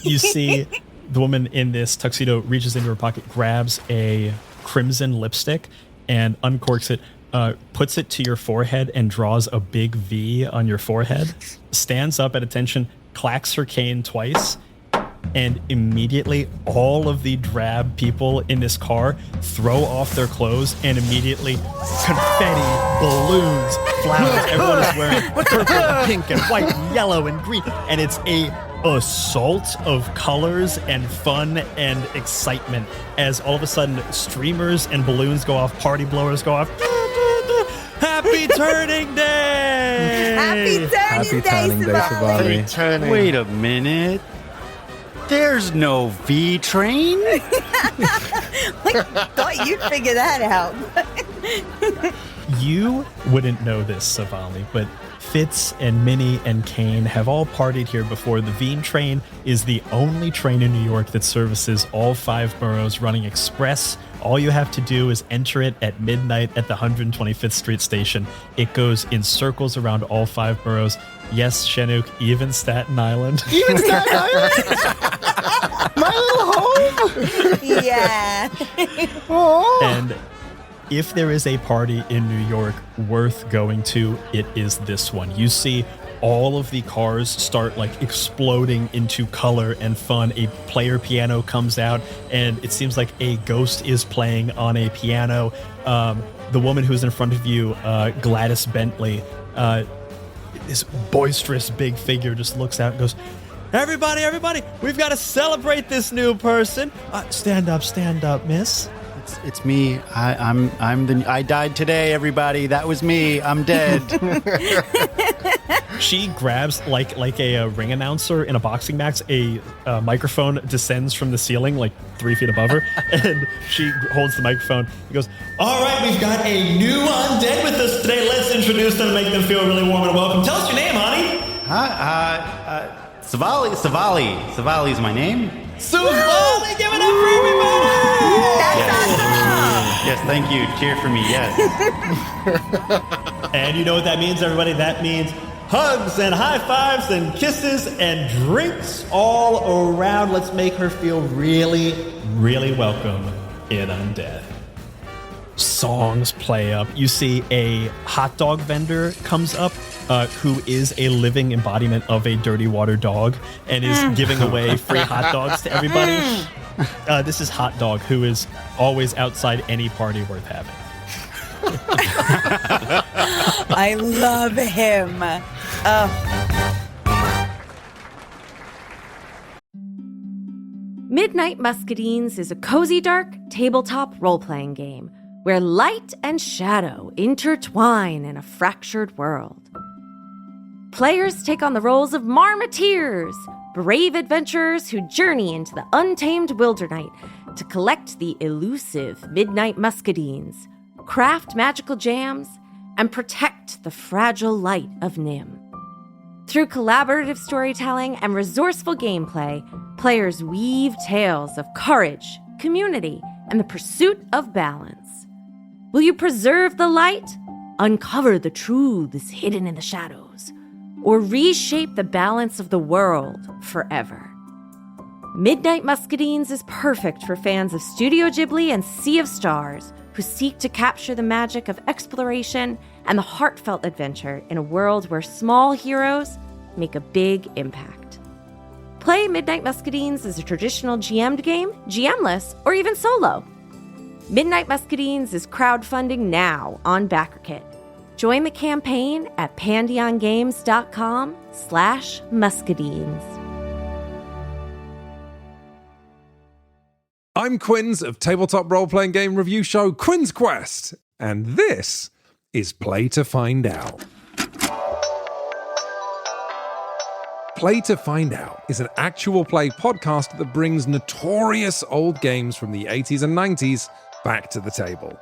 You see the woman in this tuxedo reaches into her pocket, grabs a crimson lipstick and uncorks it, puts it to your forehead and draws a big V on your forehead, stands up at attention, clacks her cane twice, and immediately all of the drab people in this car throw off their clothes and immediately confetti, balloons, flowers. Everyone is wearing purple and pink and white and yellow and green. And it's a assault of colors and fun and excitement as all of a sudden streamers and balloons go off, party blowers go off. Happy Turning Day! Happy Turning Day, Sivali. Turning. Wait a minute. There's no V train? Thought you'd figure that out. You wouldn't know this, Sivali, but Fitz and Minnie and Kane have all partied here before. The Veen train is the only train in New York that services all 5 boroughs, running express. All you have to do is enter it at midnight at the 125th Street station. It goes in circles around all 5 boroughs. Yes, Chinook, even Staten Island. Even Staten Island? My little home? Yeah. And if there is a party in New York worth going to, it is this one. You see all of the cars start like exploding into color and fun. A player piano comes out and it seems like a ghost is playing on a piano. The woman who's in front of you, Gladys Bentley, this boisterous big figure just looks out and goes, Everybody, we've got to celebrate this new person. Stand up, miss. It's me. I died today, everybody. That was me. I'm dead. She grabs like a ring announcer in a boxing match. A microphone descends from the ceiling like 3 feet above her, and she holds the microphone. He goes, "All right, we've got a new undead with us today. Let's introduce them and make them feel really warm and welcome. Tell us your name, honey." Sivali is my name. Sivali, give it up for everybody! Yes, thank you. Cheer for me. Yes. And you know what that means, everybody? That means hugs and high fives and kisses and drinks all around. Let's make her feel really, really welcome in Undead. Songs play up. You see a hot dog vendor comes up who is a living embodiment of a dirty water dog and is giving away free hot dogs to everybody. This is Hot Dog, who is always outside any party worth having. I love him. Midnight Muscadines is a cozy, dark tabletop role-playing game where light and shadow intertwine in a fractured world. Players take on the roles of marmoteers, brave adventurers who journey into the untamed wilderness to collect the elusive Midnight Muscadines, craft magical jams, and protect the fragile light of Nim. Through collaborative storytelling and resourceful gameplay, players weave tales of courage, community, and the pursuit of balance. Will you preserve the light, uncover the truths hidden in the shadows, or reshape the balance of the world forever? Midnight Muscadines is perfect for fans of Studio Ghibli and Sea of Stars who seek to capture the magic of exploration and the heartfelt adventure in a world where small heroes make a big impact. Play Midnight Muscadines as a traditional GM'd game, GMless, or even solo. Midnight Muscadines is crowdfunding now on BackerKit. Join the campaign at pandiongames.com/muscadines. I'm Quinns of tabletop role-playing game review show Quinn's Quest, and this is Play to Find Out. Play to Find Out is an actual play podcast that brings notorious old games from the 80s and 90s back to the table.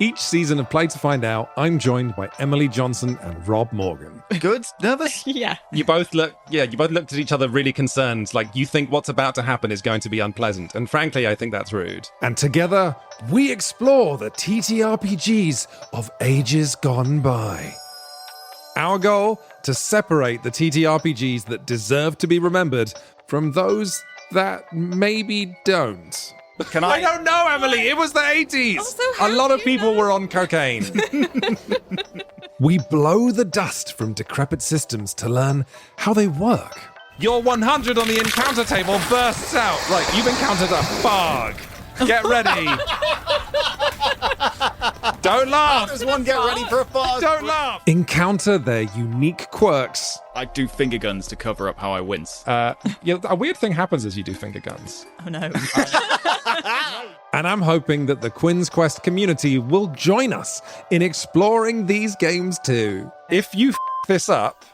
Each season of Play to Find Out, I'm joined by Emily Johnson and Rob Morgan. Good? Nervous? Yeah. You both looked at each other really concerned, like you think what's about to happen is going to be unpleasant. And frankly, I think that's rude. And together, we explore the TTRPGs of ages gone by. Our goal, to separate the TTRPGs that deserve to be remembered from those that maybe don't. I don't know, Emily. It was the 80s. A lot of people were on cocaine. We blow the dust from decrepit systems to learn how they work. Your 100 on the encounter table bursts out. Right, you've encountered a fog. Get ready. Don't laugh. There's one get ready for a fog. Don't laugh. Encounter their unique quirks. I do finger guns to cover up how I wince. A weird thing happens as you do finger guns. Oh no. And I'm hoping that the Quinn's Quest community will join us in exploring these games too. If you this up,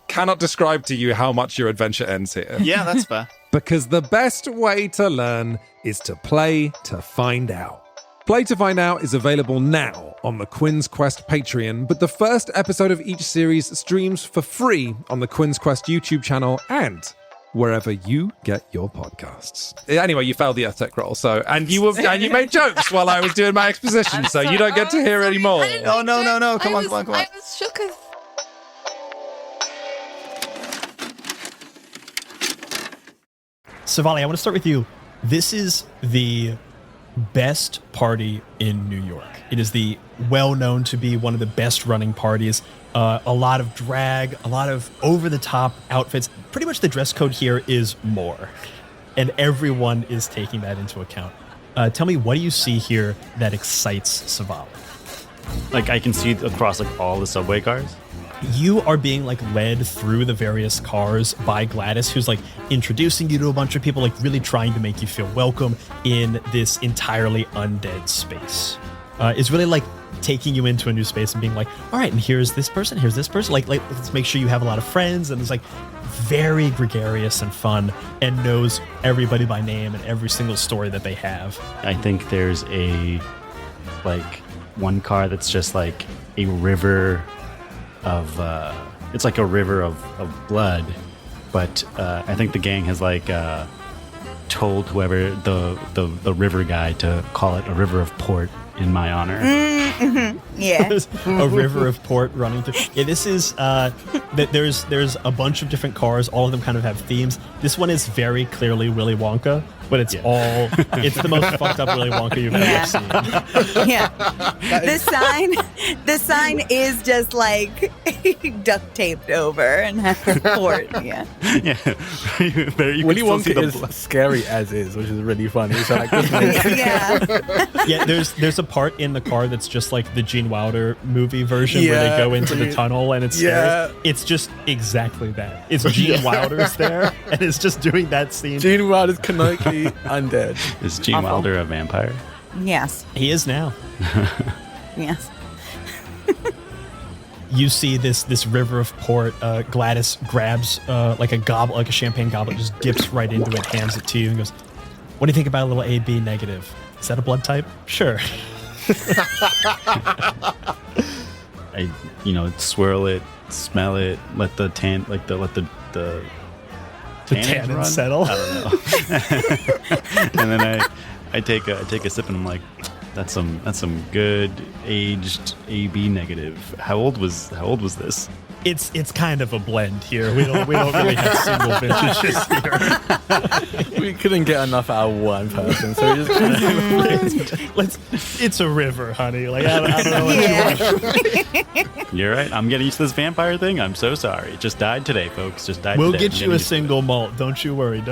cannot describe to you how much your adventure ends here. Yeah, that's fair. Because the best way to learn is to play to find out. Play to Find Out is available now on the Quinn's Quest Patreon, but the first episode of each series streams for free on the Quinn's Quest YouTube channel and wherever you get your podcasts. Anyway, you failed the Earthtech roll, and you made jokes while I was doing my exposition, so you don't get to hear any more. Oh, no. Come on. I was shook as... Sivali, I want to start with you. This is the best party in New York. It is the well-known to be one of the best running parties. A lot of drag, a lot of over-the-top outfits. Pretty much the dress code here is more. And everyone is taking that into account. Tell me, what do you see here that excites Sivali? Like, I can see across like all the subway cars. You are being like led through the various cars by Gladys, who's like introducing you to a bunch of people, like really trying to make you feel welcome in this entirely undead space. It's really like taking you into a new space and being like, all right, and here's this person, like let's make sure you have a lot of friends. And it's like very gregarious and fun and knows everybody by name and every single story that they have. I think there's one car that's just like a river of it's like a river of blood, but I think the gang has told whoever the river guy to call it a river of port in my honor. Mm-hmm. Yeah. There's a river of port running through. Yeah, this is there's a bunch of different cars. All of them kind of have themes. This one is very clearly Willy Wonka, but it's it's the most fucked up Willy Wonka you've ever seen. Yeah. The sign is just like duct taped over and has a port. Yeah. Yeah. Willy Wonka is scary as is, which is really funny. So like, Yeah. There's a part in the car that's just like the Gene Wilder movie version where they go into the tunnel and it's scary. It's just exactly that. It's Gene Wilder's there and it's just doing that scene. Gene Wilder's canonically undead. Is Gene Wilder a vampire? Yes. He is now. Yes. You see this river of port. Gladys grabs like a champagne goblet, just dips right into it, hands it to you, and goes, "What do you think about a little AB negative? Is that a blood type? Sure." I swirl it, smell it, let the tannin run? Settle. I don't know. And then I take a sip and I'm like, that's some good aged AB negative. How old was this? It's kind of a blend here. We don't really have single vintages here. We couldn't get enough out of one person, so we just it's a river, honey. Like I don't know what you want. You're right. I'm getting used to this vampire thing. I'm so sorry. It just died today, folks. Just died We'll today. get you a single malt. Don't you worry.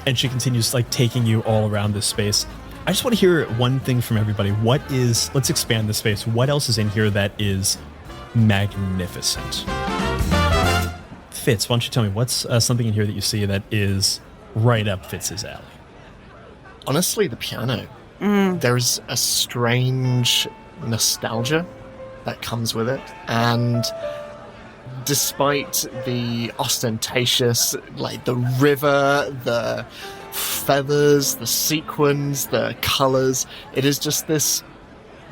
And she continues like taking you all around this space. I just want to hear one thing from everybody. Let's expand the space. What else is in here that is magnificent? Fitz, why don't you tell me what's something in here that you see that is right up Fitz's alley? Honestly, the piano. There's a strange nostalgia that comes with it. And despite the ostentatious, like the river, the feathers, the sequins, the colours, it is just this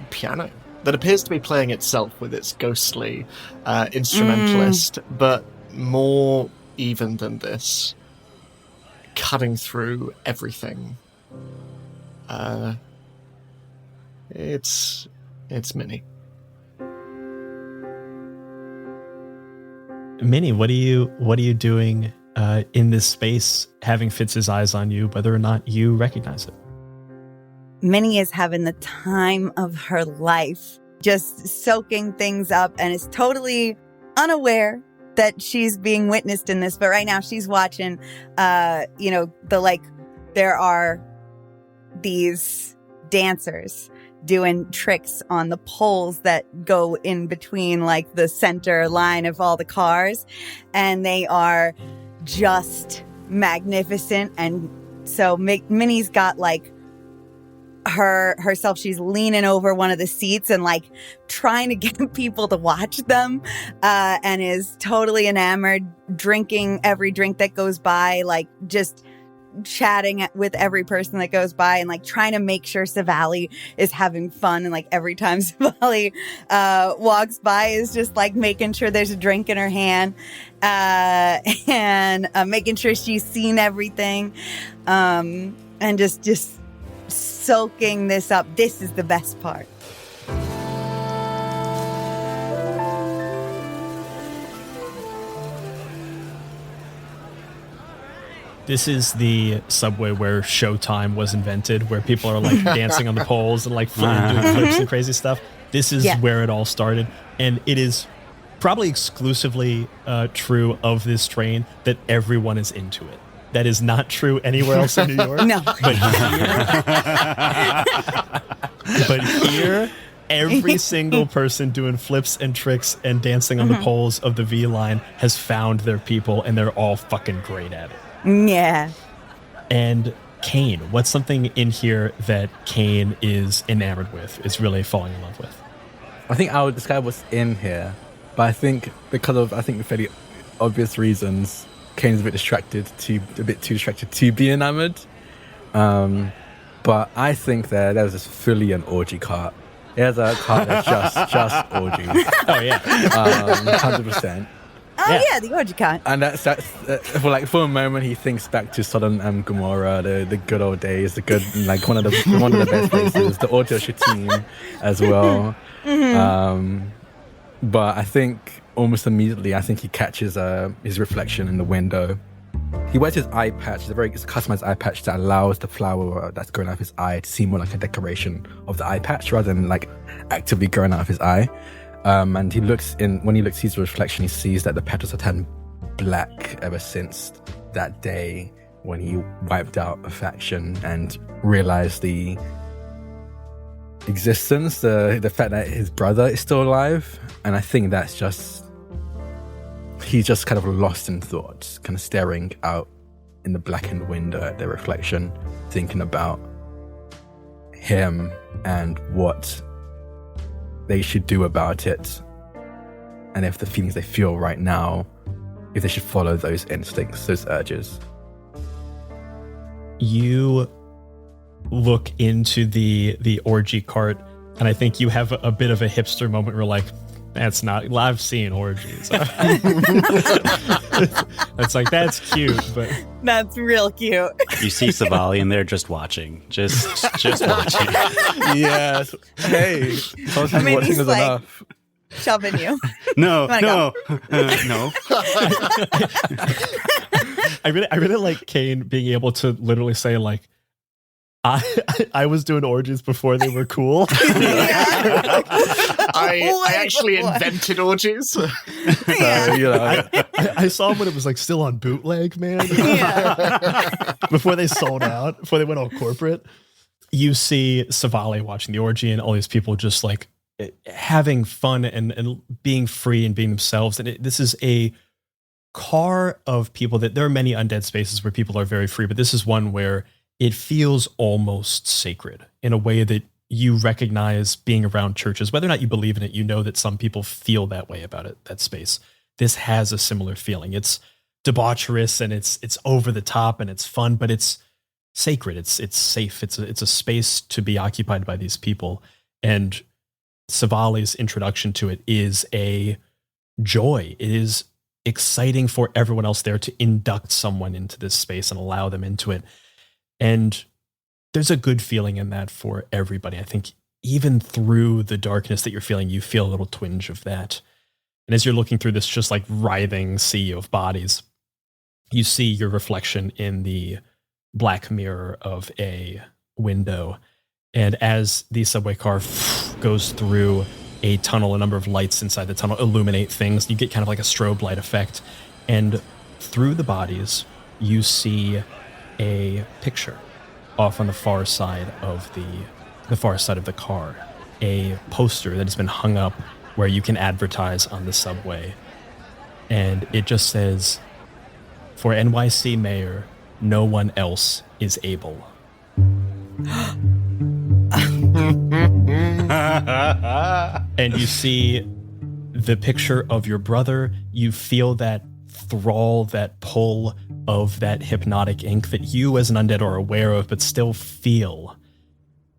piano that appears to be playing itself with its ghostly instrumentalist, but more even than this, cutting through everything. It's Minnie. Minnie, what are you doing in this space, having Fitz's eyes on you, whether or not you recognize it? Minnie is having the time of her life, just soaking things up, and is totally unaware that she's being witnessed in this. But right now she's watching, there are these dancers doing tricks on the poles that go in between like the center line of all the cars. And they are just magnificent. And so Minnie's got like herself, she's leaning over one of the seats and like trying to get people to watch them, and is totally enamored, drinking every drink that goes by, like just chatting with every person that goes by, and like trying to make sure Sivali is having fun. And like every time Sivali walks by is just like making sure there's a drink in her hand, and making sure she's seen everything, and just soaking this up. This is the best part. This is the subway where Showtime was invented, where people are like dancing on the poles and like doing flips and crazy stuff. This is where it all started. And it is probably exclusively true of this train that everyone is into it. That is not true anywhere else in New York. No. But here, every single person doing flips and tricks and dancing on the poles of the V line has found their people, and they're all fucking great at it. Yeah. And Kane, what's something in here that Kane is enamored with, is really falling in love with? I think I would describe what's in here, but I think because of fairly obvious reasons, Kane's a bit too distracted to be enamored. But I think there's this fully an orgy cart. There's a cart that's just orgies. Oh yeah, 100%. Oh yeah, the orgy cart. And that's for a moment he thinks back to Sodom and Gomorrah, the good old days, the good, like one of the best places, the auto team as well. But I think almost immediately, he catches his reflection in the window. He wears his eye patch. It's a customized eye patch that allows the flower that's growing out of his eye to seem more like a decoration of the eye patch rather than like actively growing out of his eye. And when he sees the reflection, he sees that the petals have turned black ever since that day when he wiped out affection and realized the existence, the fact that his brother is still alive. And I think that's he's just kind of lost in thought, kind of staring out in the blackened window at the reflection, thinking about him and what they should do about it, and if the feelings they feel right now, if they should follow those instincts, those urges. You look into the orgy cart, and I think you have a bit of a hipster moment where like, that's not, I've seen orgies. It's like, that's cute, but That's real cute. You see Sivali and they're just watching. Just watching. Yes. Hey, sometimes I mean, watching he's is like- enough. Shoving you. No. Wanna No. I really like Kane being able to literally say like, I was doing orgies before they were cool. I actually invented orgies. So, you know, I saw them when it was like still on bootleg, man. Yeah. Before they sold out, before they went all corporate. You see Sivali watching the orgy and all these people just like having fun and being free and being themselves. And this is a car of people that there are many undead spaces where people are very free, but this is one where it feels almost sacred in a way that you recognize being around churches, whether or not you believe in it, you know that some people feel that way about it, that space. This has a similar feeling. It's debaucherous and it's over the top and it's fun, but it's sacred. It's safe. It's a space to be occupied by these people. And Sivali's introduction to it is a joy. It is exciting for everyone else there to induct someone into this space and allow them into it. And there's a good feeling in that for everybody. I think even through the darkness that you're feeling, you feel a little twinge of that. And as you're looking through this just like writhing sea of bodies, you see your reflection in the black mirror of a window. And as the subway car goes through a tunnel, a number of lights inside the tunnel illuminate things. You get kind of like a strobe light effect. And through the bodies, you see a picture off on the far side of the car. A poster that has been hung up where you can advertise on the subway. And it just says, "For NYC mayor, no one else is able." And you see the picture of your brother. You feel that thrall, that pull of that hypnotic ink that you as an undead are aware of, but still feel.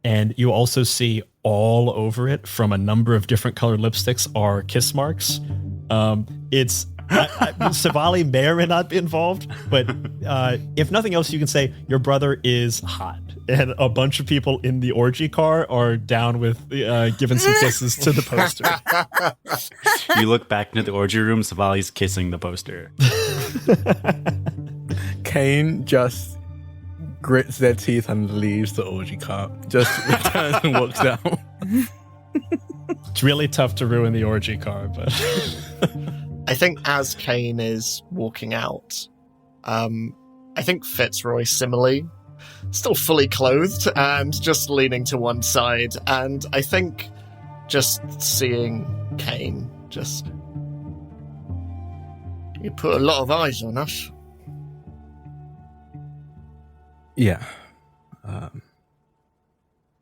And you also see all over it from a number of different colored lipsticks are kiss marks. Sivali may or may not be involved, but if nothing else, you can say your brother is hot. And a bunch of people in the orgy car are down with giving some kisses to the poster. You look back into the orgy room, Sivali's kissing the poster. Kane just grits their teeth and leaves the orgy car. Just returns and walks out. It's really tough to ruin the orgy car, but... I think as Kane is walking out, I think Fitzroy similarly, still fully clothed and just leaning to one side. And I think just seeing Kane, you put a lot of eyes on us. Yeah.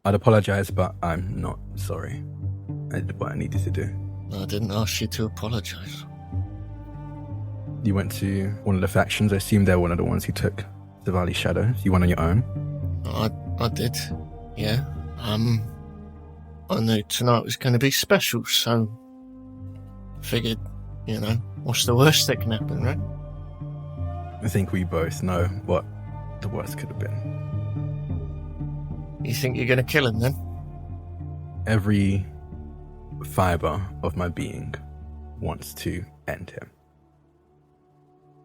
I'd apologize, but I'm not sorry. I did what I needed to do. I didn't ask you to apologize. You went to one of the factions. I assume they're one of the ones who took Sivali's shadows. You went on your own? I did, yeah. I knew tonight was going to be special, so figured, what's the worst that can happen, right? I think we both know what the worst could have been. You think you're going to kill him, then? Every fiber of my being wants to end him.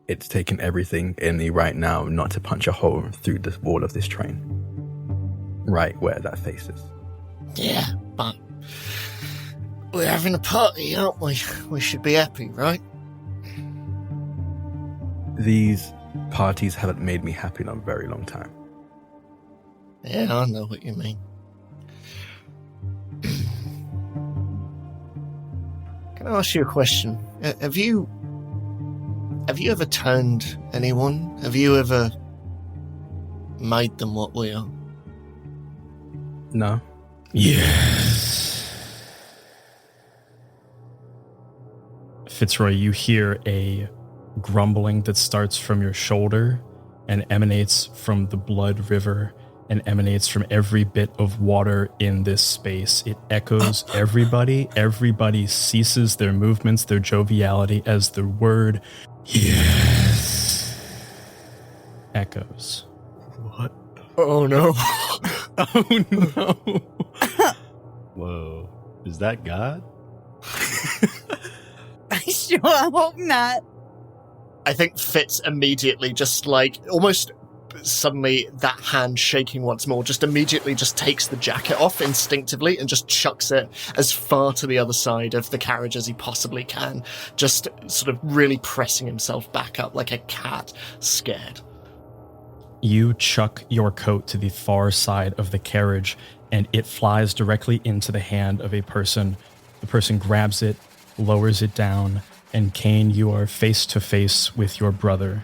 It's taken everything in me right now not to punch a hole through the wall of this train. Right where that face is. Yeah, but we're having a party, aren't we? We should be happy, right? These parties haven't made me happy in a very long time. Yeah, I know what you mean. Can I ask you a question? Have you ever turned anyone? Have you ever made them what we are? No. Yes. Fitzroy, you hear a grumbling that starts from your shoulder and emanates from the blood river and emanates from every bit of water in this space. It echoes everybody. Everybody ceases their movements, their joviality, as the word yes echoes. What? Oh no. Oh no. Whoa. Is that God? I sure hope not. I think Fitz immediately just almost suddenly that hand shaking once more just immediately just takes the jacket off instinctively and just chucks it as far to the other side of the carriage as he possibly can, just sort of really pressing himself back up like a cat scared. You chuck your coat to the far side of the carriage and it flies directly into the hand of a person. The person grabs it, lowers it down, and Kane, you are face to face with your brother.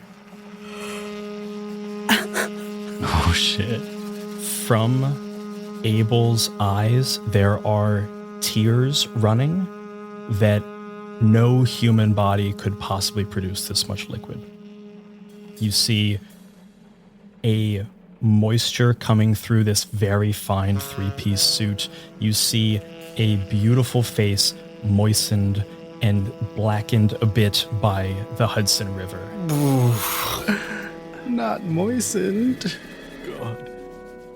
Oh shit. From Abel's eyes, there are tears running that no human body could possibly produce this much liquid. You see a moisture coming through this very fine three-piece suit. You see a beautiful face moistened and blackened a bit by the Hudson River. Not moistened.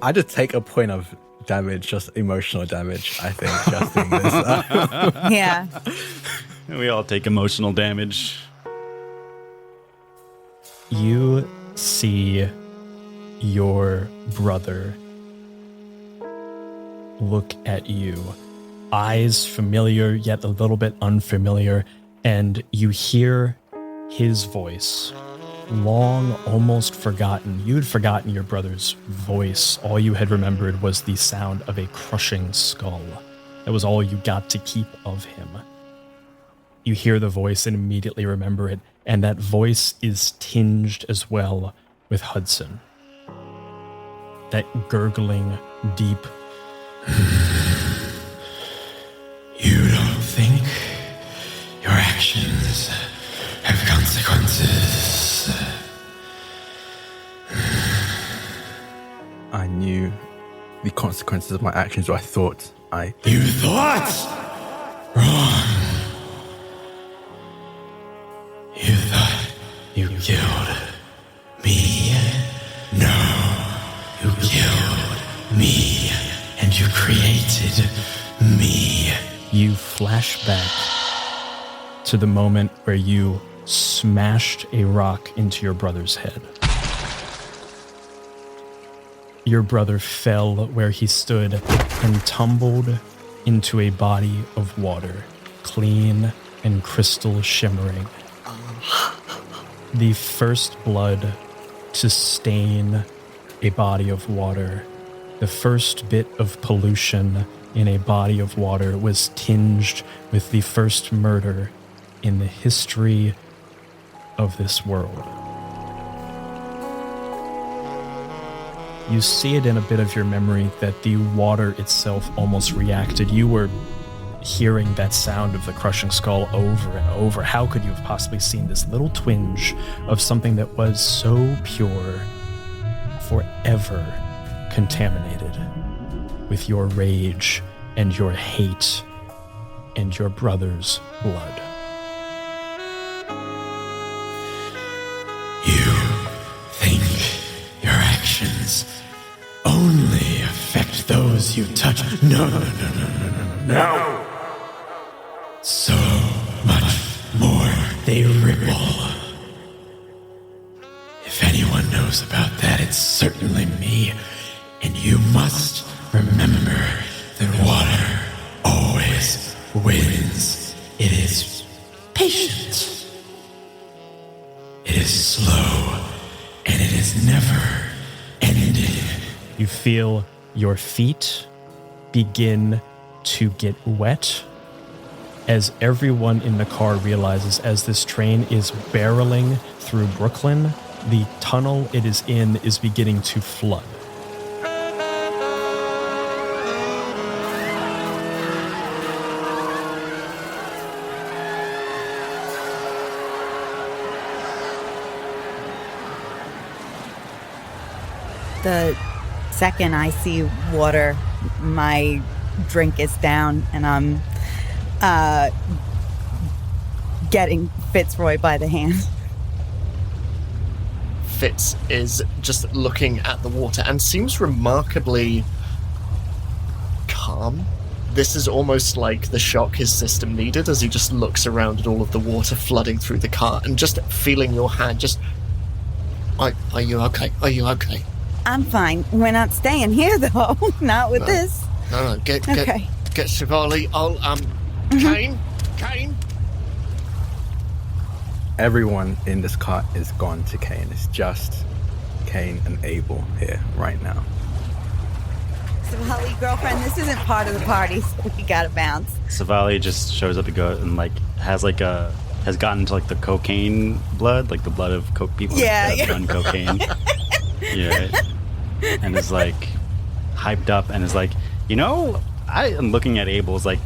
I just take a point of damage, just emotional damage, I think, just doing this. Yeah. We all take emotional damage. You see your brother look at you, eyes familiar yet a little bit unfamiliar, and you hear his voice, long almost forgotten. You'd forgotten your brother's voice. All you had remembered was the sound of a crushing skull. That was all you got to keep of him. You hear the voice and immediately remember it, and that voice is tinged as well with Hudson. That gurgling, deep, You don't think your actions have consequences? I knew the consequences of my actions, or I thought I... You thought? Wrong. You thought you killed me? No, you killed me, and you created me. you flash back to the moment where you smashed a rock into your brother's head. Your brother fell where he stood and tumbled into a body of water, clean and crystal shimmering. The first blood to stain a body of water, the first bit of pollution in a body of water was tinged with the first murder in the history of this world. You see it in a bit of your memory that the water itself almost reacted. You were hearing that sound of the crushing skull over and over. How could you have possibly seen this little twinge of something that was so pure, forever contaminated with your rage and your hate and your brother's blood? You think your actions only affect those you touch. No. So much more they ripple. If anyone knows about that, it's certainly me. And you must remember that water always wins. It is patient. It is slow. And it is never ending. You feel your feet begin to get wet as everyone in the car realizes, as this train is barreling through Brooklyn, the tunnel it is in is beginning to flood. The second I see water, my drink is down and I'm getting Fitzroy by the hand. Fitz is just looking at the water and seems remarkably calm. This is almost like the shock his system needed as he just looks around at all of the water flooding through the car and just feeling your hand. Just, are you okay? Are you okay? I'm fine. We're not staying here though. Not with this. No. Get Sivali. I'll Kane. Everyone in this car is gone to Kane. It's just Kane and Abel here right now. Sivali, girlfriend, this isn't part of the party, so we gotta bounce. Sivali just shows up and goes and has gotten into the cocaine blood, like the blood of people that have done cocaine. Yeah. And is like, hyped up and is like, you know, I am looking at Abel's like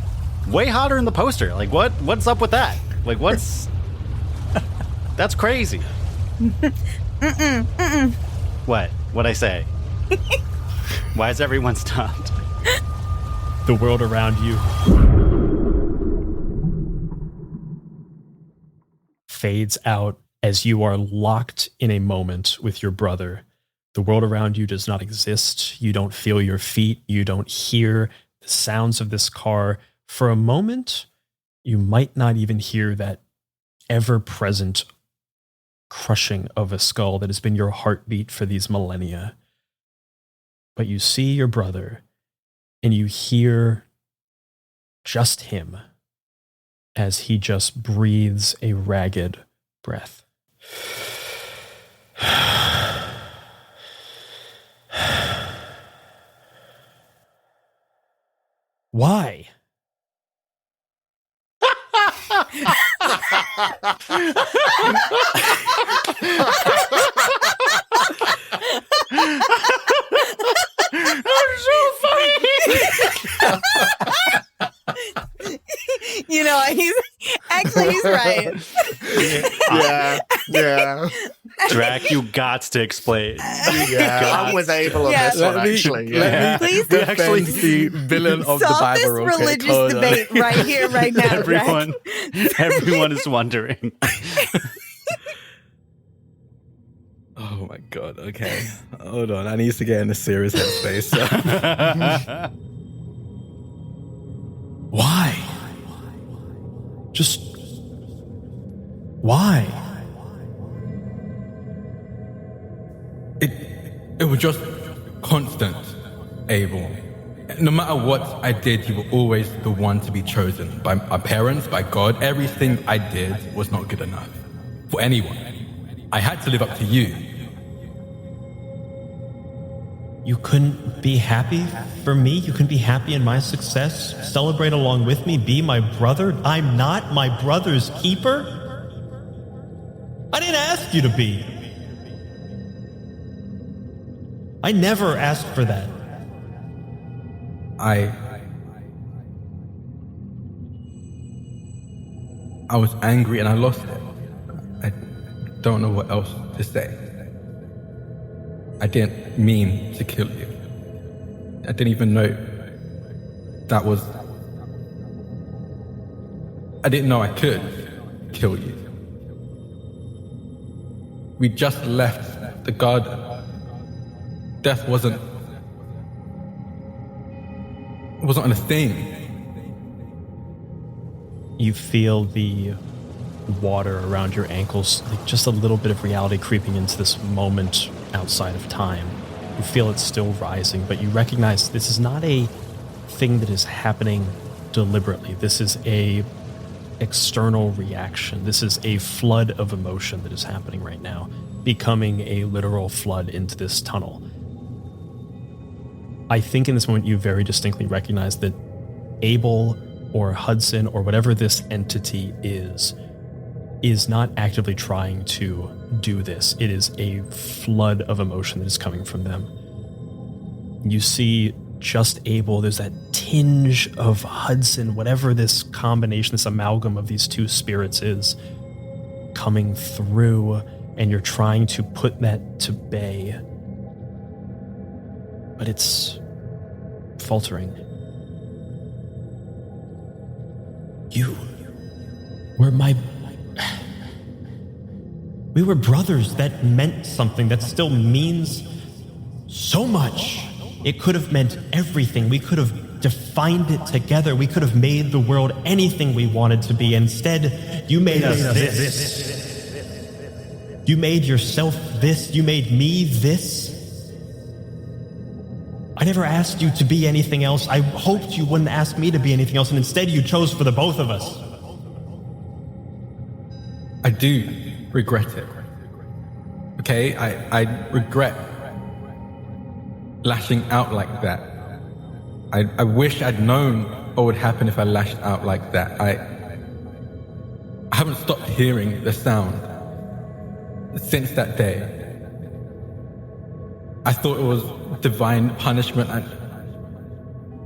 way hotter in the poster. Like what's up with that? Like what's that's crazy. What'd I say? Why is everyone stopped? The world around you fades out as you are locked in a moment with your brother. The world around you does not exist. You don't feel your feet. You don't hear the sounds of this car. For a moment, you might not even hear that ever-present crushing of a skull that has been your heartbeat for these millennia. But you see your brother, and you hear just him as he just breathes a ragged breath. Why? You know, he's right. Yeah. Drac, you gots to explain. Yeah, I'm with Abel on this one, actually. Let me Please defend the villain of the solve this Bible. religious debate right here, right now. Everyone is wondering. Oh my god, okay. Hold on, I need to get in a serious headspace. Why? Just why? It was just constant, Abel. No matter what I did, you were always the one to be chosen by my parents, by God. Everything I did was not good enough for anyone. I had to live up to you. You couldn't be happy for me? You couldn't be happy in my success? Celebrate along with me? Be my brother? I'm not my brother's keeper? I didn't ask you to be. I never asked for that. I was angry and I lost it. I don't know what else to say. I didn't mean to kill you. I didn't even know that was... I didn't know I could kill you. We just left the garden. Death wasn't a thing. You feel the water around your ankles, like just a little bit of reality creeping into this moment outside of time. You feel it's still rising, but you recognize this is not a thing that is happening deliberately. This is a external reaction. This is a flood of emotion that is happening right now, becoming a literal flood into this tunnel. I think in this moment you very distinctly recognize that Abel or Hudson or whatever this entity is not actively trying to do this. It is a flood of emotion that is coming from them. You see just Abel, there's that tinge of Hudson, whatever this combination, this amalgam of these two spirits is, coming through, and you're trying to put that to bay. But it's faltering. You were we were brothers. That meant something. That still means so much. It could have meant everything. We could have defined it together. We could have made the world anything we wanted to be. Instead, you made us this. You made yourself this. You made me this. I never asked you to be anything else. I hoped you wouldn't ask me to be anything else, and instead you chose for the both of us. I do regret it. Okay? I regret lashing out like that. I wish I'd known what would happen if I lashed out like that. I haven't stopped hearing the sound since that day. I thought it was divine punishment.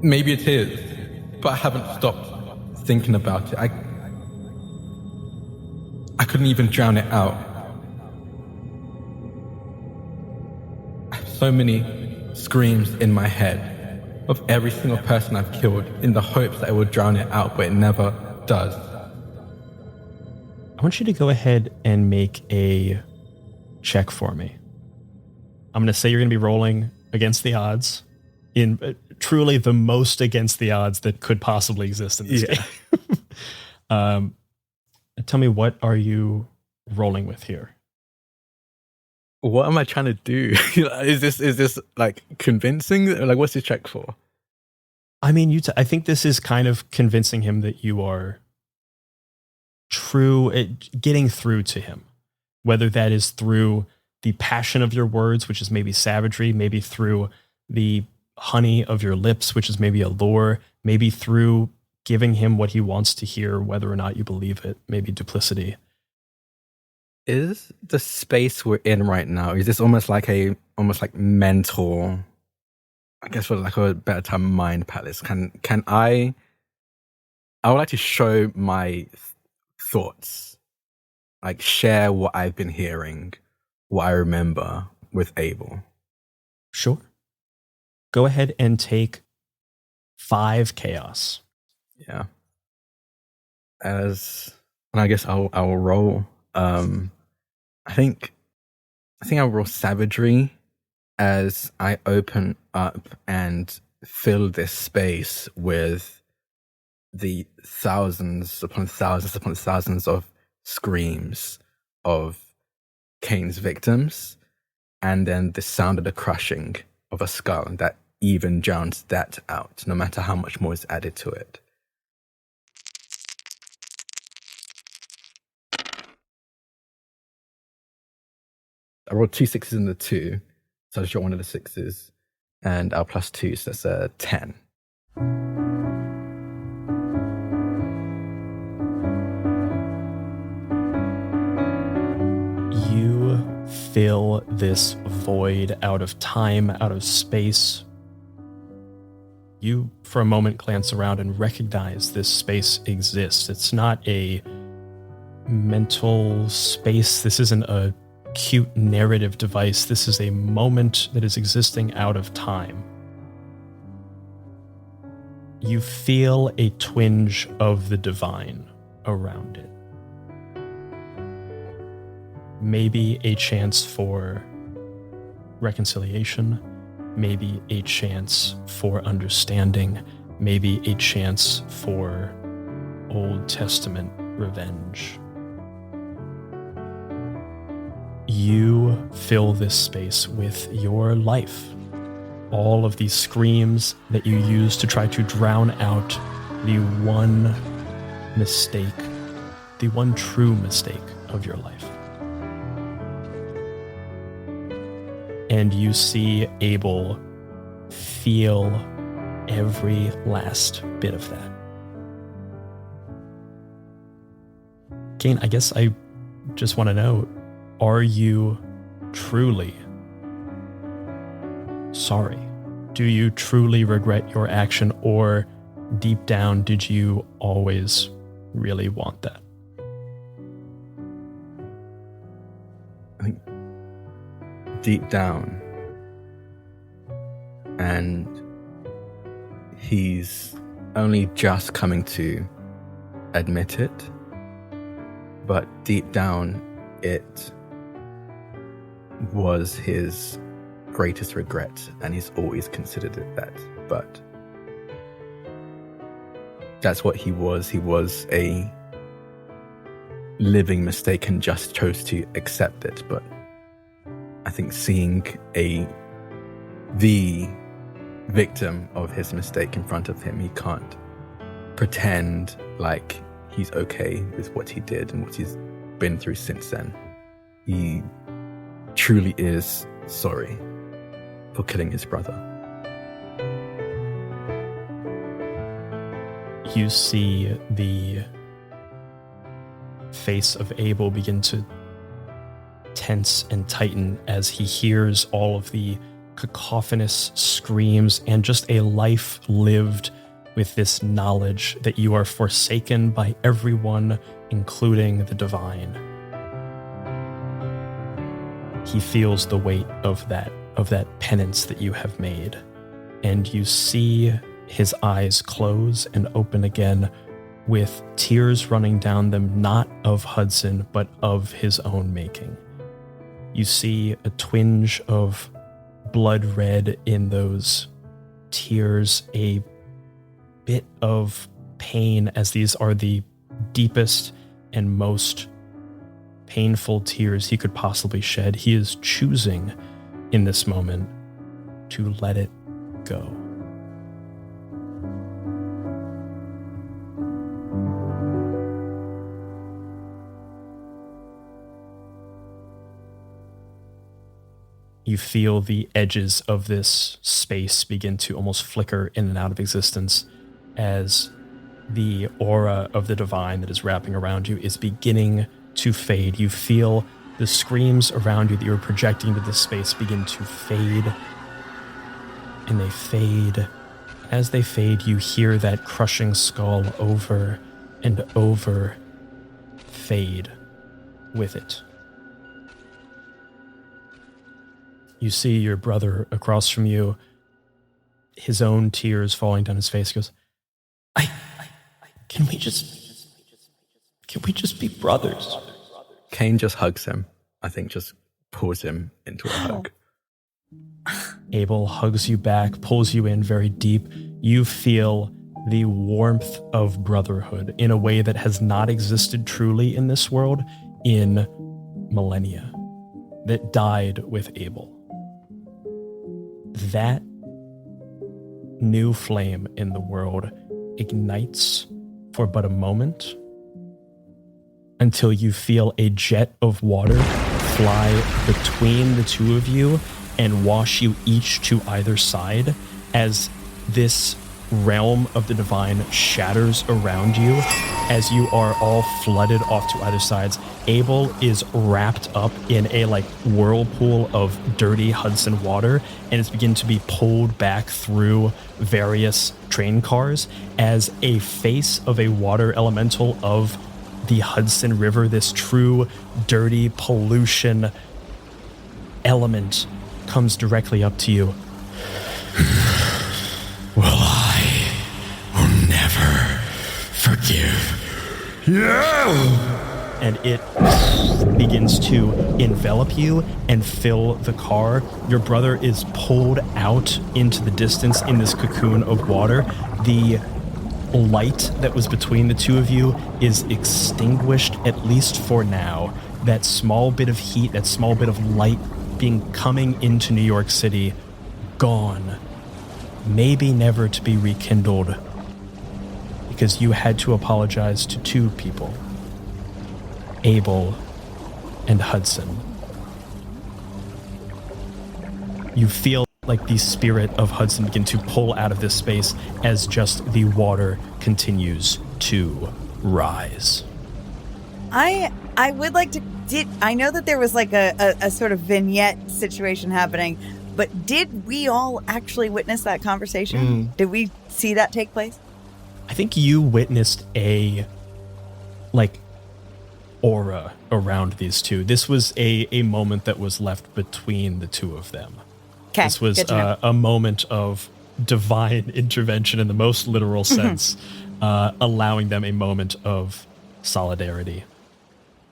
Maybe it is, but I haven't stopped thinking about it. I couldn't even drown it out. I have so many screams in my head of every single person I've killed in the hopes that it will drown it out, but it never does. I want you to go ahead and make a check for me. I'm going to say you're going to be rolling against the odds, in truly the most against the odds that could possibly exist in this game. Tell me, what are you rolling with here? What am I trying to do? Is this like convincing? Like, what's this check for? I mean, I think this is kind of convincing him that you are true at getting through to him, whether that is through the passion of your words, which is maybe savagery, maybe through the honey of your lips, which is maybe allure, maybe through giving him what he wants to hear, whether or not you believe it, maybe duplicity. Is the space we're in right now, is this almost like mental, I guess for lack of a better term, mind palace? Can I would like to show my thoughts, like share what I've been hearing, what I remember with Abel. Sure. Go ahead and take 5 chaos. Yeah. And I guess I will roll. I think I'll roll savagery as I open up and fill this space with the thousands upon thousands upon thousands of screams of Cain's victims, and then the sound of the crushing of a skull that even drowns that out, no matter how much more is added to it. I rolled 2 6s and the 2, so I just draw one of the 6s, and I'll plus 2, so that's a 10. You fill this void out of time, out of space. You, for a moment, glance around and recognize this space exists. It's not a mental space. This isn't a cute narrative device. This is a moment that is existing out of time. You feel a twinge of the divine around it. Maybe a chance for reconciliation, maybe a chance for understanding, maybe a chance for Old Testament revenge. You fill this space with your life. All of these screams that you use to try to drown out the one mistake, the one true mistake of your life. And you see Abel feel every last bit of that. Cain, I guess I just want to know, are you truly sorry? Do you truly regret your action, or deep down, did you always really want that? I think deep down, and he's only just coming to admit it, but deep down, it was his greatest regret, and he's always considered it that. But that's what he was. He was a living mistake and just chose to accept it. But I think seeing the victim of his mistake in front of him, he can't pretend like he's okay with what he did and what he's been through since then. He truly is sorry for killing his brother. You see the face of Abel begin to tense and tighten as he hears all of the cacophonous screams and just a life lived with this knowledge that you are forsaken by everyone, including the divine. He feels the weight of that penance that you have made, and you see his eyes close and open again with tears running down them, not of Hudson, but of his own making. You see a twinge of blood red in those tears, a bit of pain, as these are the deepest and most painful tears he could possibly shed. He is choosing in this moment to let it go. You feel the edges of this space begin to almost flicker in and out of existence as the aura of the divine that is wrapping around you is beginning to fade. You feel the screams around you that you're projecting into this space begin to fade, and they fade. As they fade, you hear that crushing skull over and over fade with it. You see your brother across from you, his own tears falling down his face. He goes, can we just be brothers? Kane just hugs him. I think just pulls him into a hug. Abel hugs you back, pulls you in very deep. You feel the warmth of brotherhood in a way that has not existed truly in this world in millennia, that died with Abel. That new flame in the world ignites for but a moment until you feel a jet of water fly between the two of you and wash you each to either side as this realm of the divine shatters around you as you are all flooded off to either sides. Abel is wrapped up in a whirlpool of dirty Hudson water and is beginning to be pulled back through various train cars as a face of a water elemental of the Hudson River, this true dirty pollution element, comes directly up to you. Well, I will never forgive you. And it begins to envelop you and fill the car. Your brother is pulled out into the distance in this cocoon of water. The light that was between the two of you is extinguished, at least for now. That small bit of heat, that small bit of light coming into New York City, gone. Maybe never to be rekindled, because you had to apologize to two people, Abel and Hudson. You feel like the spirit of Hudson begin to pull out of this space as just the water continues to rise. I would like to... I know that there was a sort of vignette situation happening, but did we all actually witness that conversation? Did we see that take place? I think you witnessed a aura around these two. This was a moment that was left between the two of them. Okay, this was a moment of divine intervention in the most literal sense, allowing them a moment of solidarity.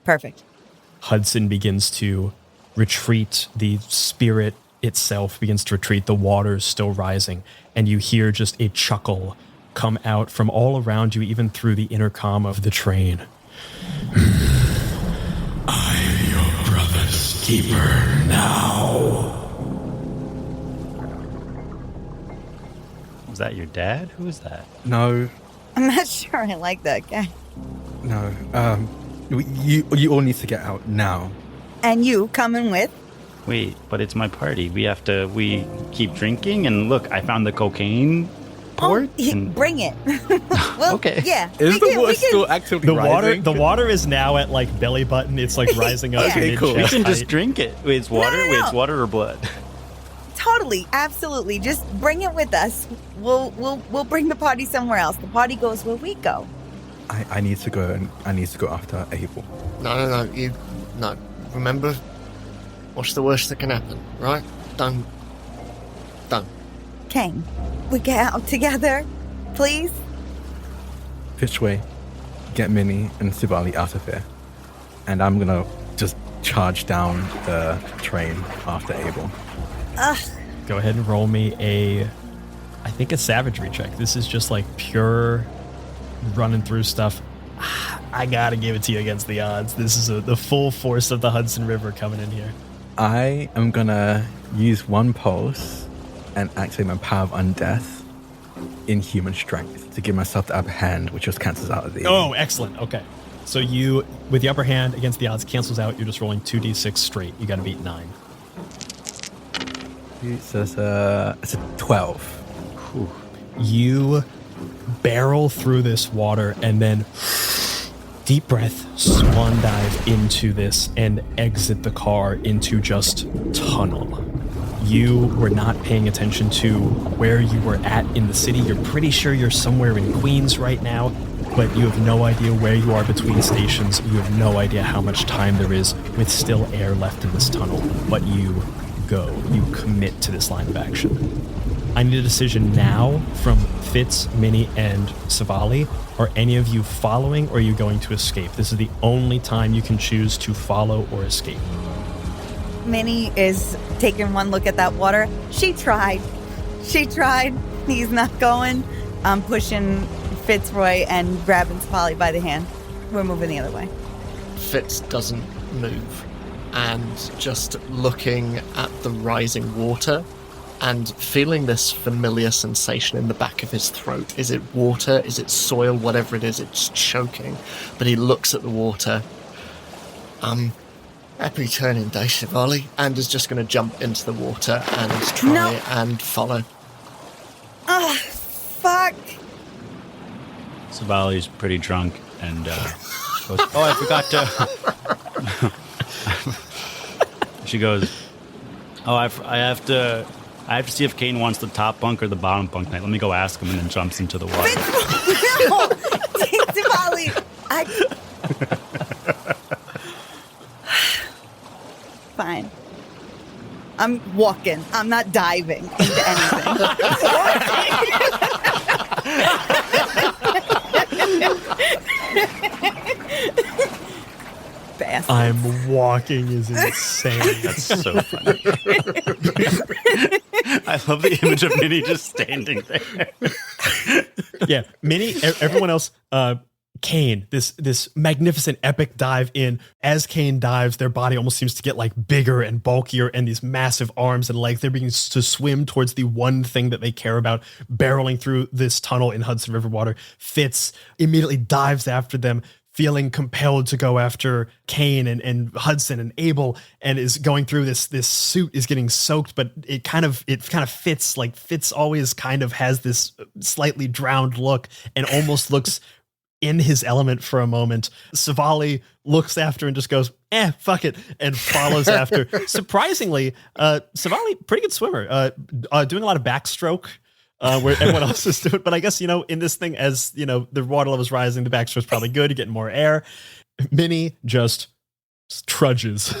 Perfect. Hudson begins to retreat. The spirit itself begins to retreat. The water's still rising, and you hear just a chuckle come out from all around you, even through the intercom of the train. I'm your brother's keeper now. Was that your dad? Who is that? No, I'm not sure I like that guy. no. You all need to get out now. And you coming with? Wait, but it's my party. We keep drinking, and look, I found the cocaine port. Bring it. Well, okay. Yeah. Is the water still actively rising? The water is now at belly button. It's rising up. Okay, to cool. We mid-chest can just height. drink it. Wait, it's water? No. Wait, it's water or blood? Totally Totally, absolutely. Just bring it with us. We'll bring the party somewhere else. The party goes where we go. I need to go after Abel. No. Remember, what's the worst that can happen, right? Don't. Kane, we get out together, please. Fitchway, get Minnie and Sivali out of here. And I'm gonna just charge down the train after Abel. Go ahead and roll me a savagery check. This is just like pure running through stuff. I gotta give it to you against the odds. This is the full force of the Hudson River coming in here. I am gonna use one pulse and activate my power of undeath in human strength to give myself the upper hand, which just cancels out at the end. Oh, excellent. Okay. So you, with the upper hand against the odds, cancels out. You're just rolling 2d6 straight. You gotta beat 9. So it's a 12. Whew. You barrel through this water and then deep breath, swan dive into this and exit the car into just tunnel. You were not paying attention to where you were at in the city. You're pretty sure you're somewhere in Queens right now, but you have no idea where you are between stations. You have no idea how much time there is with still air left in this tunnel. But you go. You commit to this line of action. I need a decision now from Fitz, Minnie, and Sivali. Are any of you following, or are you going to escape? This is the only time you can choose to follow or escape. Minnie is taking one look at that water. She tried. He's not going. I'm pushing Fitzroy and grabbing Sivali by the hand. We're moving the other way. Fitz doesn't move, and just looking at the rising water and feeling this familiar sensation in the back of his throat. Is it water? Is it soil? Whatever it is, it's choking. But he looks at the water. Happy turning day, Sivali, and is just going to jump into the water and try and follow. Fuck. Sivali's pretty drunk and goes, oh, I forgot to... She goes, oh, I have to see if Kane wants the top bunk or the bottom bunk tonight. Let me go ask him, and then jumps into the water. No! Sivali, Fine. I'm walking. I'm not diving into anything. Bastard. I'm walking is insane. That's so funny. I love the image of Minnie just standing there. Yeah, Minnie, everyone else, Kane, this magnificent epic dive in. As Kane dives, their body almost seems to get like bigger and bulkier, and these massive arms and legs. They're beginning to swim towards the one thing that they care about, barreling through this tunnel in Hudson River water. Fitz immediately dives after them, feeling compelled to go after Kane and Hudson and Abel, and is going through this suit is getting soaked, but it kind of fits. Like Fitz always kind of has this slightly drowned look and almost looks in his element for a moment. Sivali looks after and just goes, fuck it, and follows after. Surprisingly, Sivali, pretty good swimmer, doing a lot of backstroke, where everyone else is doing. But I guess, in this thing, as, the water level is rising, the backstroke's probably good, you're getting more air. Minnie just trudges,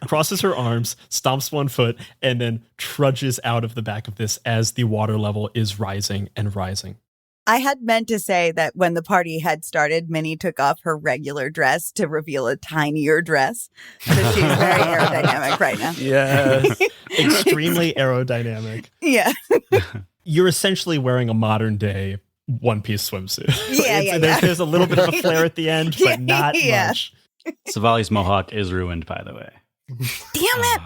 crosses her arms, stomps one foot, and then trudges out of the back of this as the water level is rising and rising. I had meant to say that when the party had started, Minnie took off her regular dress to reveal a tinier dress. So she's very aerodynamic right now. Yes. Extremely aerodynamic. Yeah. You're essentially wearing a modern day one-piece swimsuit. Yeah. There's a little bit of a flare at the end, but not much. Sivali's mohawk is ruined, by the way. Damn it.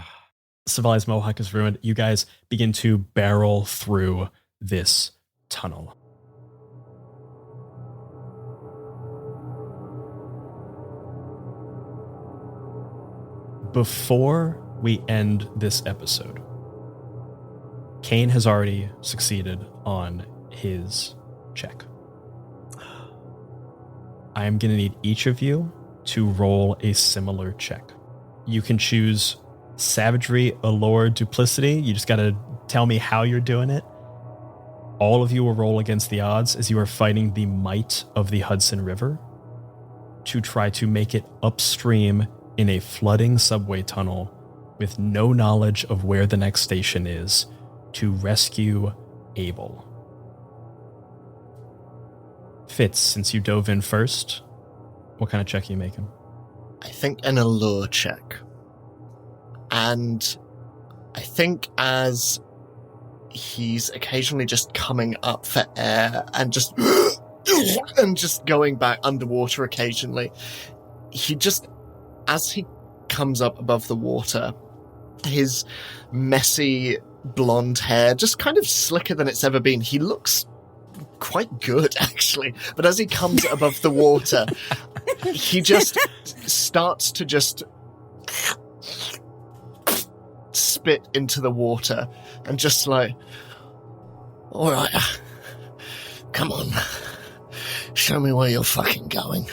Sivali's mohawk is ruined. You guys begin to barrel through this tunnel. Before we end this episode, Kane has already succeeded on his check. I am going to need each of you to roll a similar check. You can choose Savagery, allure, duplicity. You just got to tell me how you're doing it. All of you will roll against the odds as you are fighting the might of the Hudson River to try to make it upstream in a flooding subway tunnel with no knowledge of where the next station is to rescue Abel. Fitz, since you dove in first, what kind of check are you making? I think an allure check. And I think as he's occasionally just coming up for air and just and just going back underwater occasionally, he just, as he comes up above the water, his messy blonde hair just kind of slicker than it's ever been. He looks quite good, actually. But as he comes above the water, he just starts to just spit into the water and just like, all right, come on, show me where you're fucking going.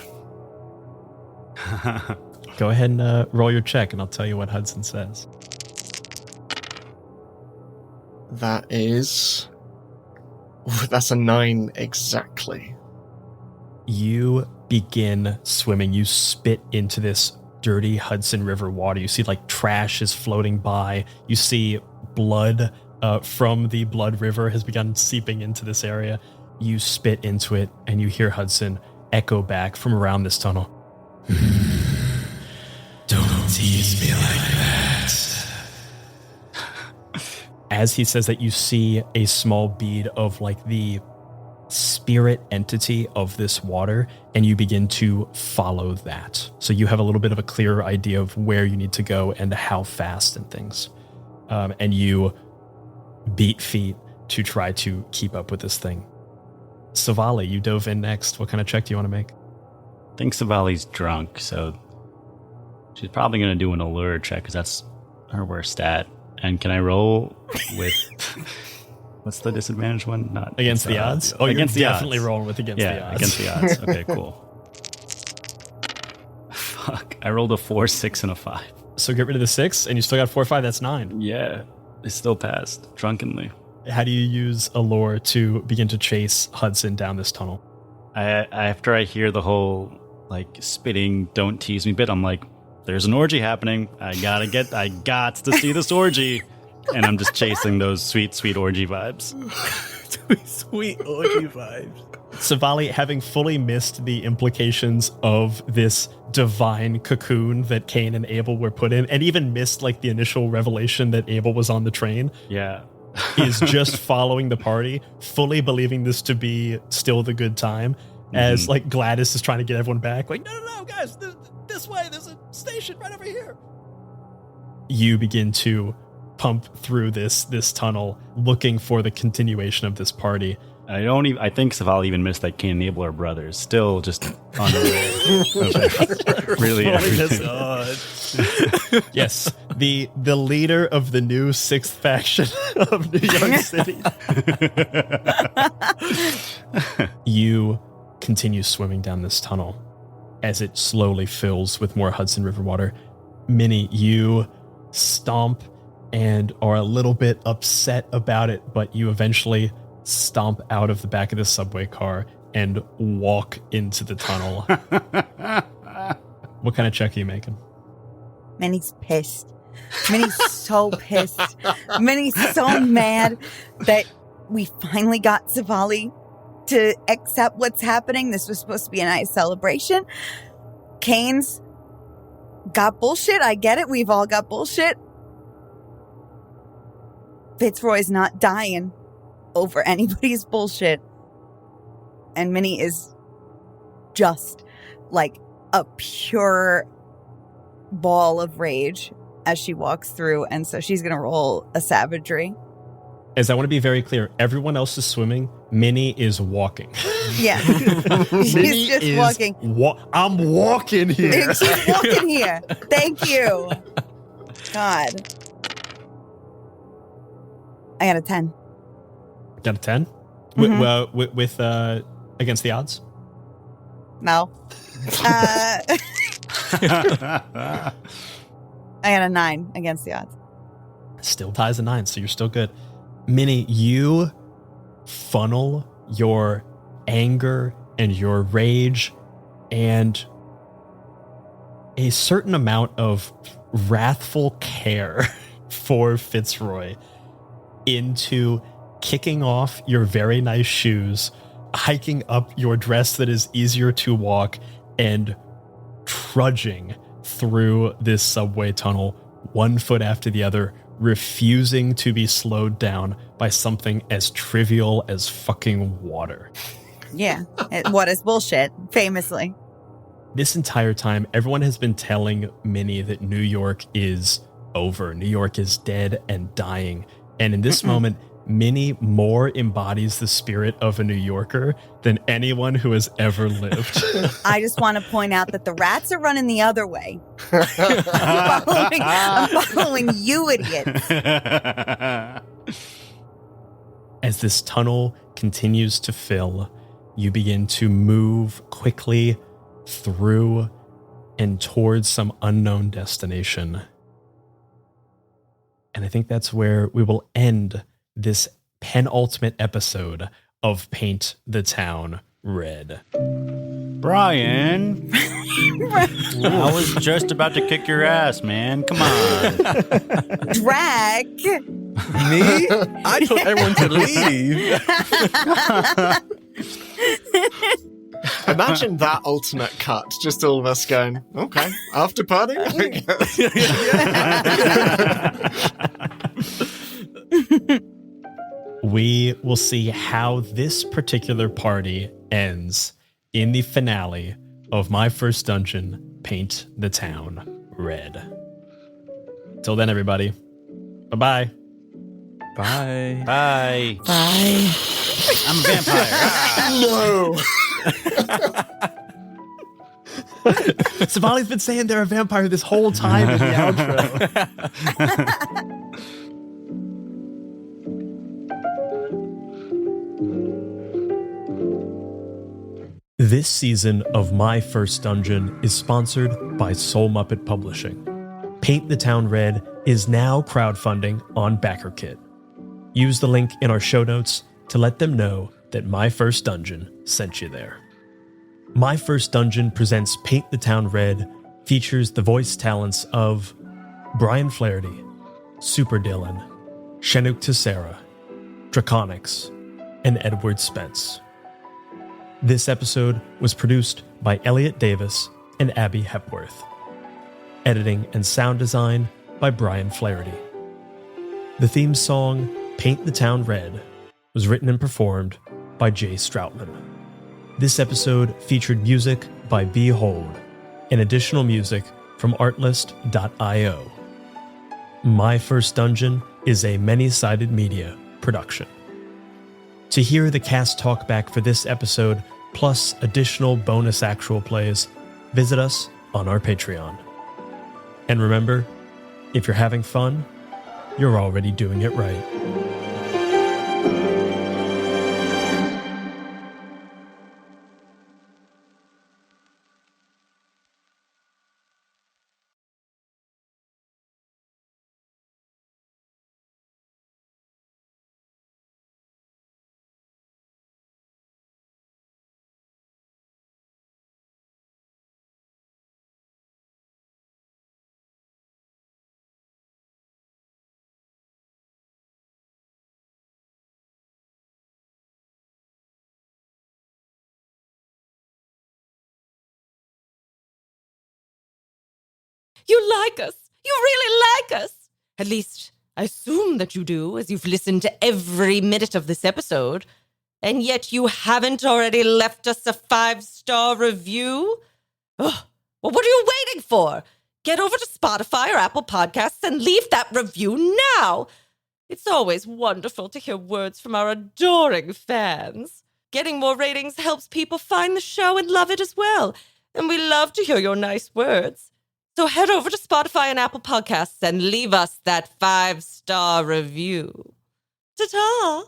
Go ahead and roll your check, and I'll tell you what Hudson says. That's a 9 exactly. You begin swimming. You spit into this dirty Hudson River water. You see like trash is floating by. You see blood from the blood river has begun seeping into this area. You spit into it, and you hear Hudson echo back from around this tunnel. Don't tease me like that. As he says that, you see a small bead of like the spirit entity of this water, and you begin to follow that. So you have a little bit of a clearer idea of where you need to go and how fast and things. And you beat feet to try to keep up with this thing. Sivali, you dove in next. What kind of check do you want to make? I think Sivali's drunk, so she's probably going to do an allure check because that's her worst stat. And can I roll with... What's the disadvantage one? Not against the odds? Oh, against you're the definitely odds. rolling with against the odds. Against the odds. Okay, cool. Fuck. I rolled a 4, 6, and a 5. So get rid of the 6, and you still got 4, 5. That's 9. Yeah. It still passed, drunkenly. How do you use allure to begin to chase Hudson down this tunnel? After I hear the whole, like, spitting, don't tease me bit, I'm like, there's an orgy happening. I got to see this orgy. And I'm just chasing those sweet, sweet orgy vibes. Sweet orgy vibes. Sivali, having fully missed the implications of this divine cocoon that Cain and Abel were put in, and even missed like the initial revelation that Abel was on the train. Yeah. Is just following the party, fully believing this to be still the good time, as like Gladys is trying to get everyone back. Like, no, guys, this way, there's a station right over here. You begin to pump through this tunnel, looking for the continuation of this party. I think Sivali even missed that Cain and Abel are brothers. Still just unaware. Really everything. Yes, the leader of the new 6th faction of New York City. You continue swimming down this tunnel as it slowly fills with more Hudson River water. Minnie, you stomp and are a little bit upset about it, but you eventually stomp out of the back of the subway car and walk into the tunnel. What kind of check are you making? Minnie's pissed. Minnie's so pissed. Minnie's so mad that we finally got Sivali to accept what's happening. This was supposed to be a nice celebration. Cain's got bullshit. I get it. We've all got bullshit. Fitzroy's not dying over anybody's bullshit. And Minnie is just like a pure ball of rage as she walks through. And so she's going to roll a savagery. As I want to be very clear, everyone else is swimming. Minnie is walking. Yeah. She's just walking. I'm walking here. She's walking here. Thank you. God. I got a 10. Got a 10? With against the odds? No. I got a 9 against the odds. Still ties a 9, so you're still good. Minnie, you funnel your anger and your rage and a certain amount of wrathful care for Fitzroy into kicking off your very nice shoes, hiking up your dress that is easier to walk, and trudging through this subway tunnel, one foot after the other, refusing to be slowed down by something as trivial as fucking water. Yeah. What is bullshit, famously. This entire time, everyone has been telling Minnie that New York is over. New York is dead and dying. And in this moment, Minnie more embodies the spirit of a New Yorker than anyone who has ever lived. I just want to point out that the rats are running the other way. I'm following you, idiots. As this tunnel continues to fill, you begin to move quickly through and towards some unknown destination. And I think that's where we will end this penultimate episode of Paint the Town Red. Brian, I was just about to kick your ass, man. Come on. Drag. Me? I told everyone to leave. Imagine that alternate cut. Just all of us going, okay, after party? We will see how this particular party ends in the finale of my first dungeon, Paint the Town Red. Till then, everybody. Bye-bye. Bye. Bye. Bye. I'm a vampire. No! Sivali's been saying they're a vampire this whole time in the outro. This season of My First Dungeon is sponsored by Soul Muppet Publishing. Paint the Town Red is now crowdfunding on BackerKit. Use the link in our show notes to let them know that My First Dungeon sent you there. My First Dungeon presents Paint the Town Red features the voice talents of Brian Flaherty, Super Dylan, Chinook Tessera, Draconics, and Edward Spence. This episode was produced by Elliot Davis and Abby Hepworth. Editing and sound design by Brian Flaherty. The theme song, Paint the Town Red, was written and performed by Jay Stroutman. This episode featured music by Behold and additional music from artlist.io. My First Dungeon is a many-sided media production. To hear the cast talk back for this episode, plus additional bonus actual plays, visit us on our Patreon. And remember, if you're having fun, you're already doing it right. You like us. You really like us. At least, I assume that you do, as you've listened to every minute of this episode. And yet you haven't already left us a 5-star review? Oh, well, what are you waiting for? Get over to Spotify or Apple Podcasts and leave that review now. It's always wonderful to hear words from our adoring fans. Getting more ratings helps people find the show and love it as well. And we love to hear your nice words. So head over to Spotify and Apple Podcasts and leave us that 5-star review. Ta-ta!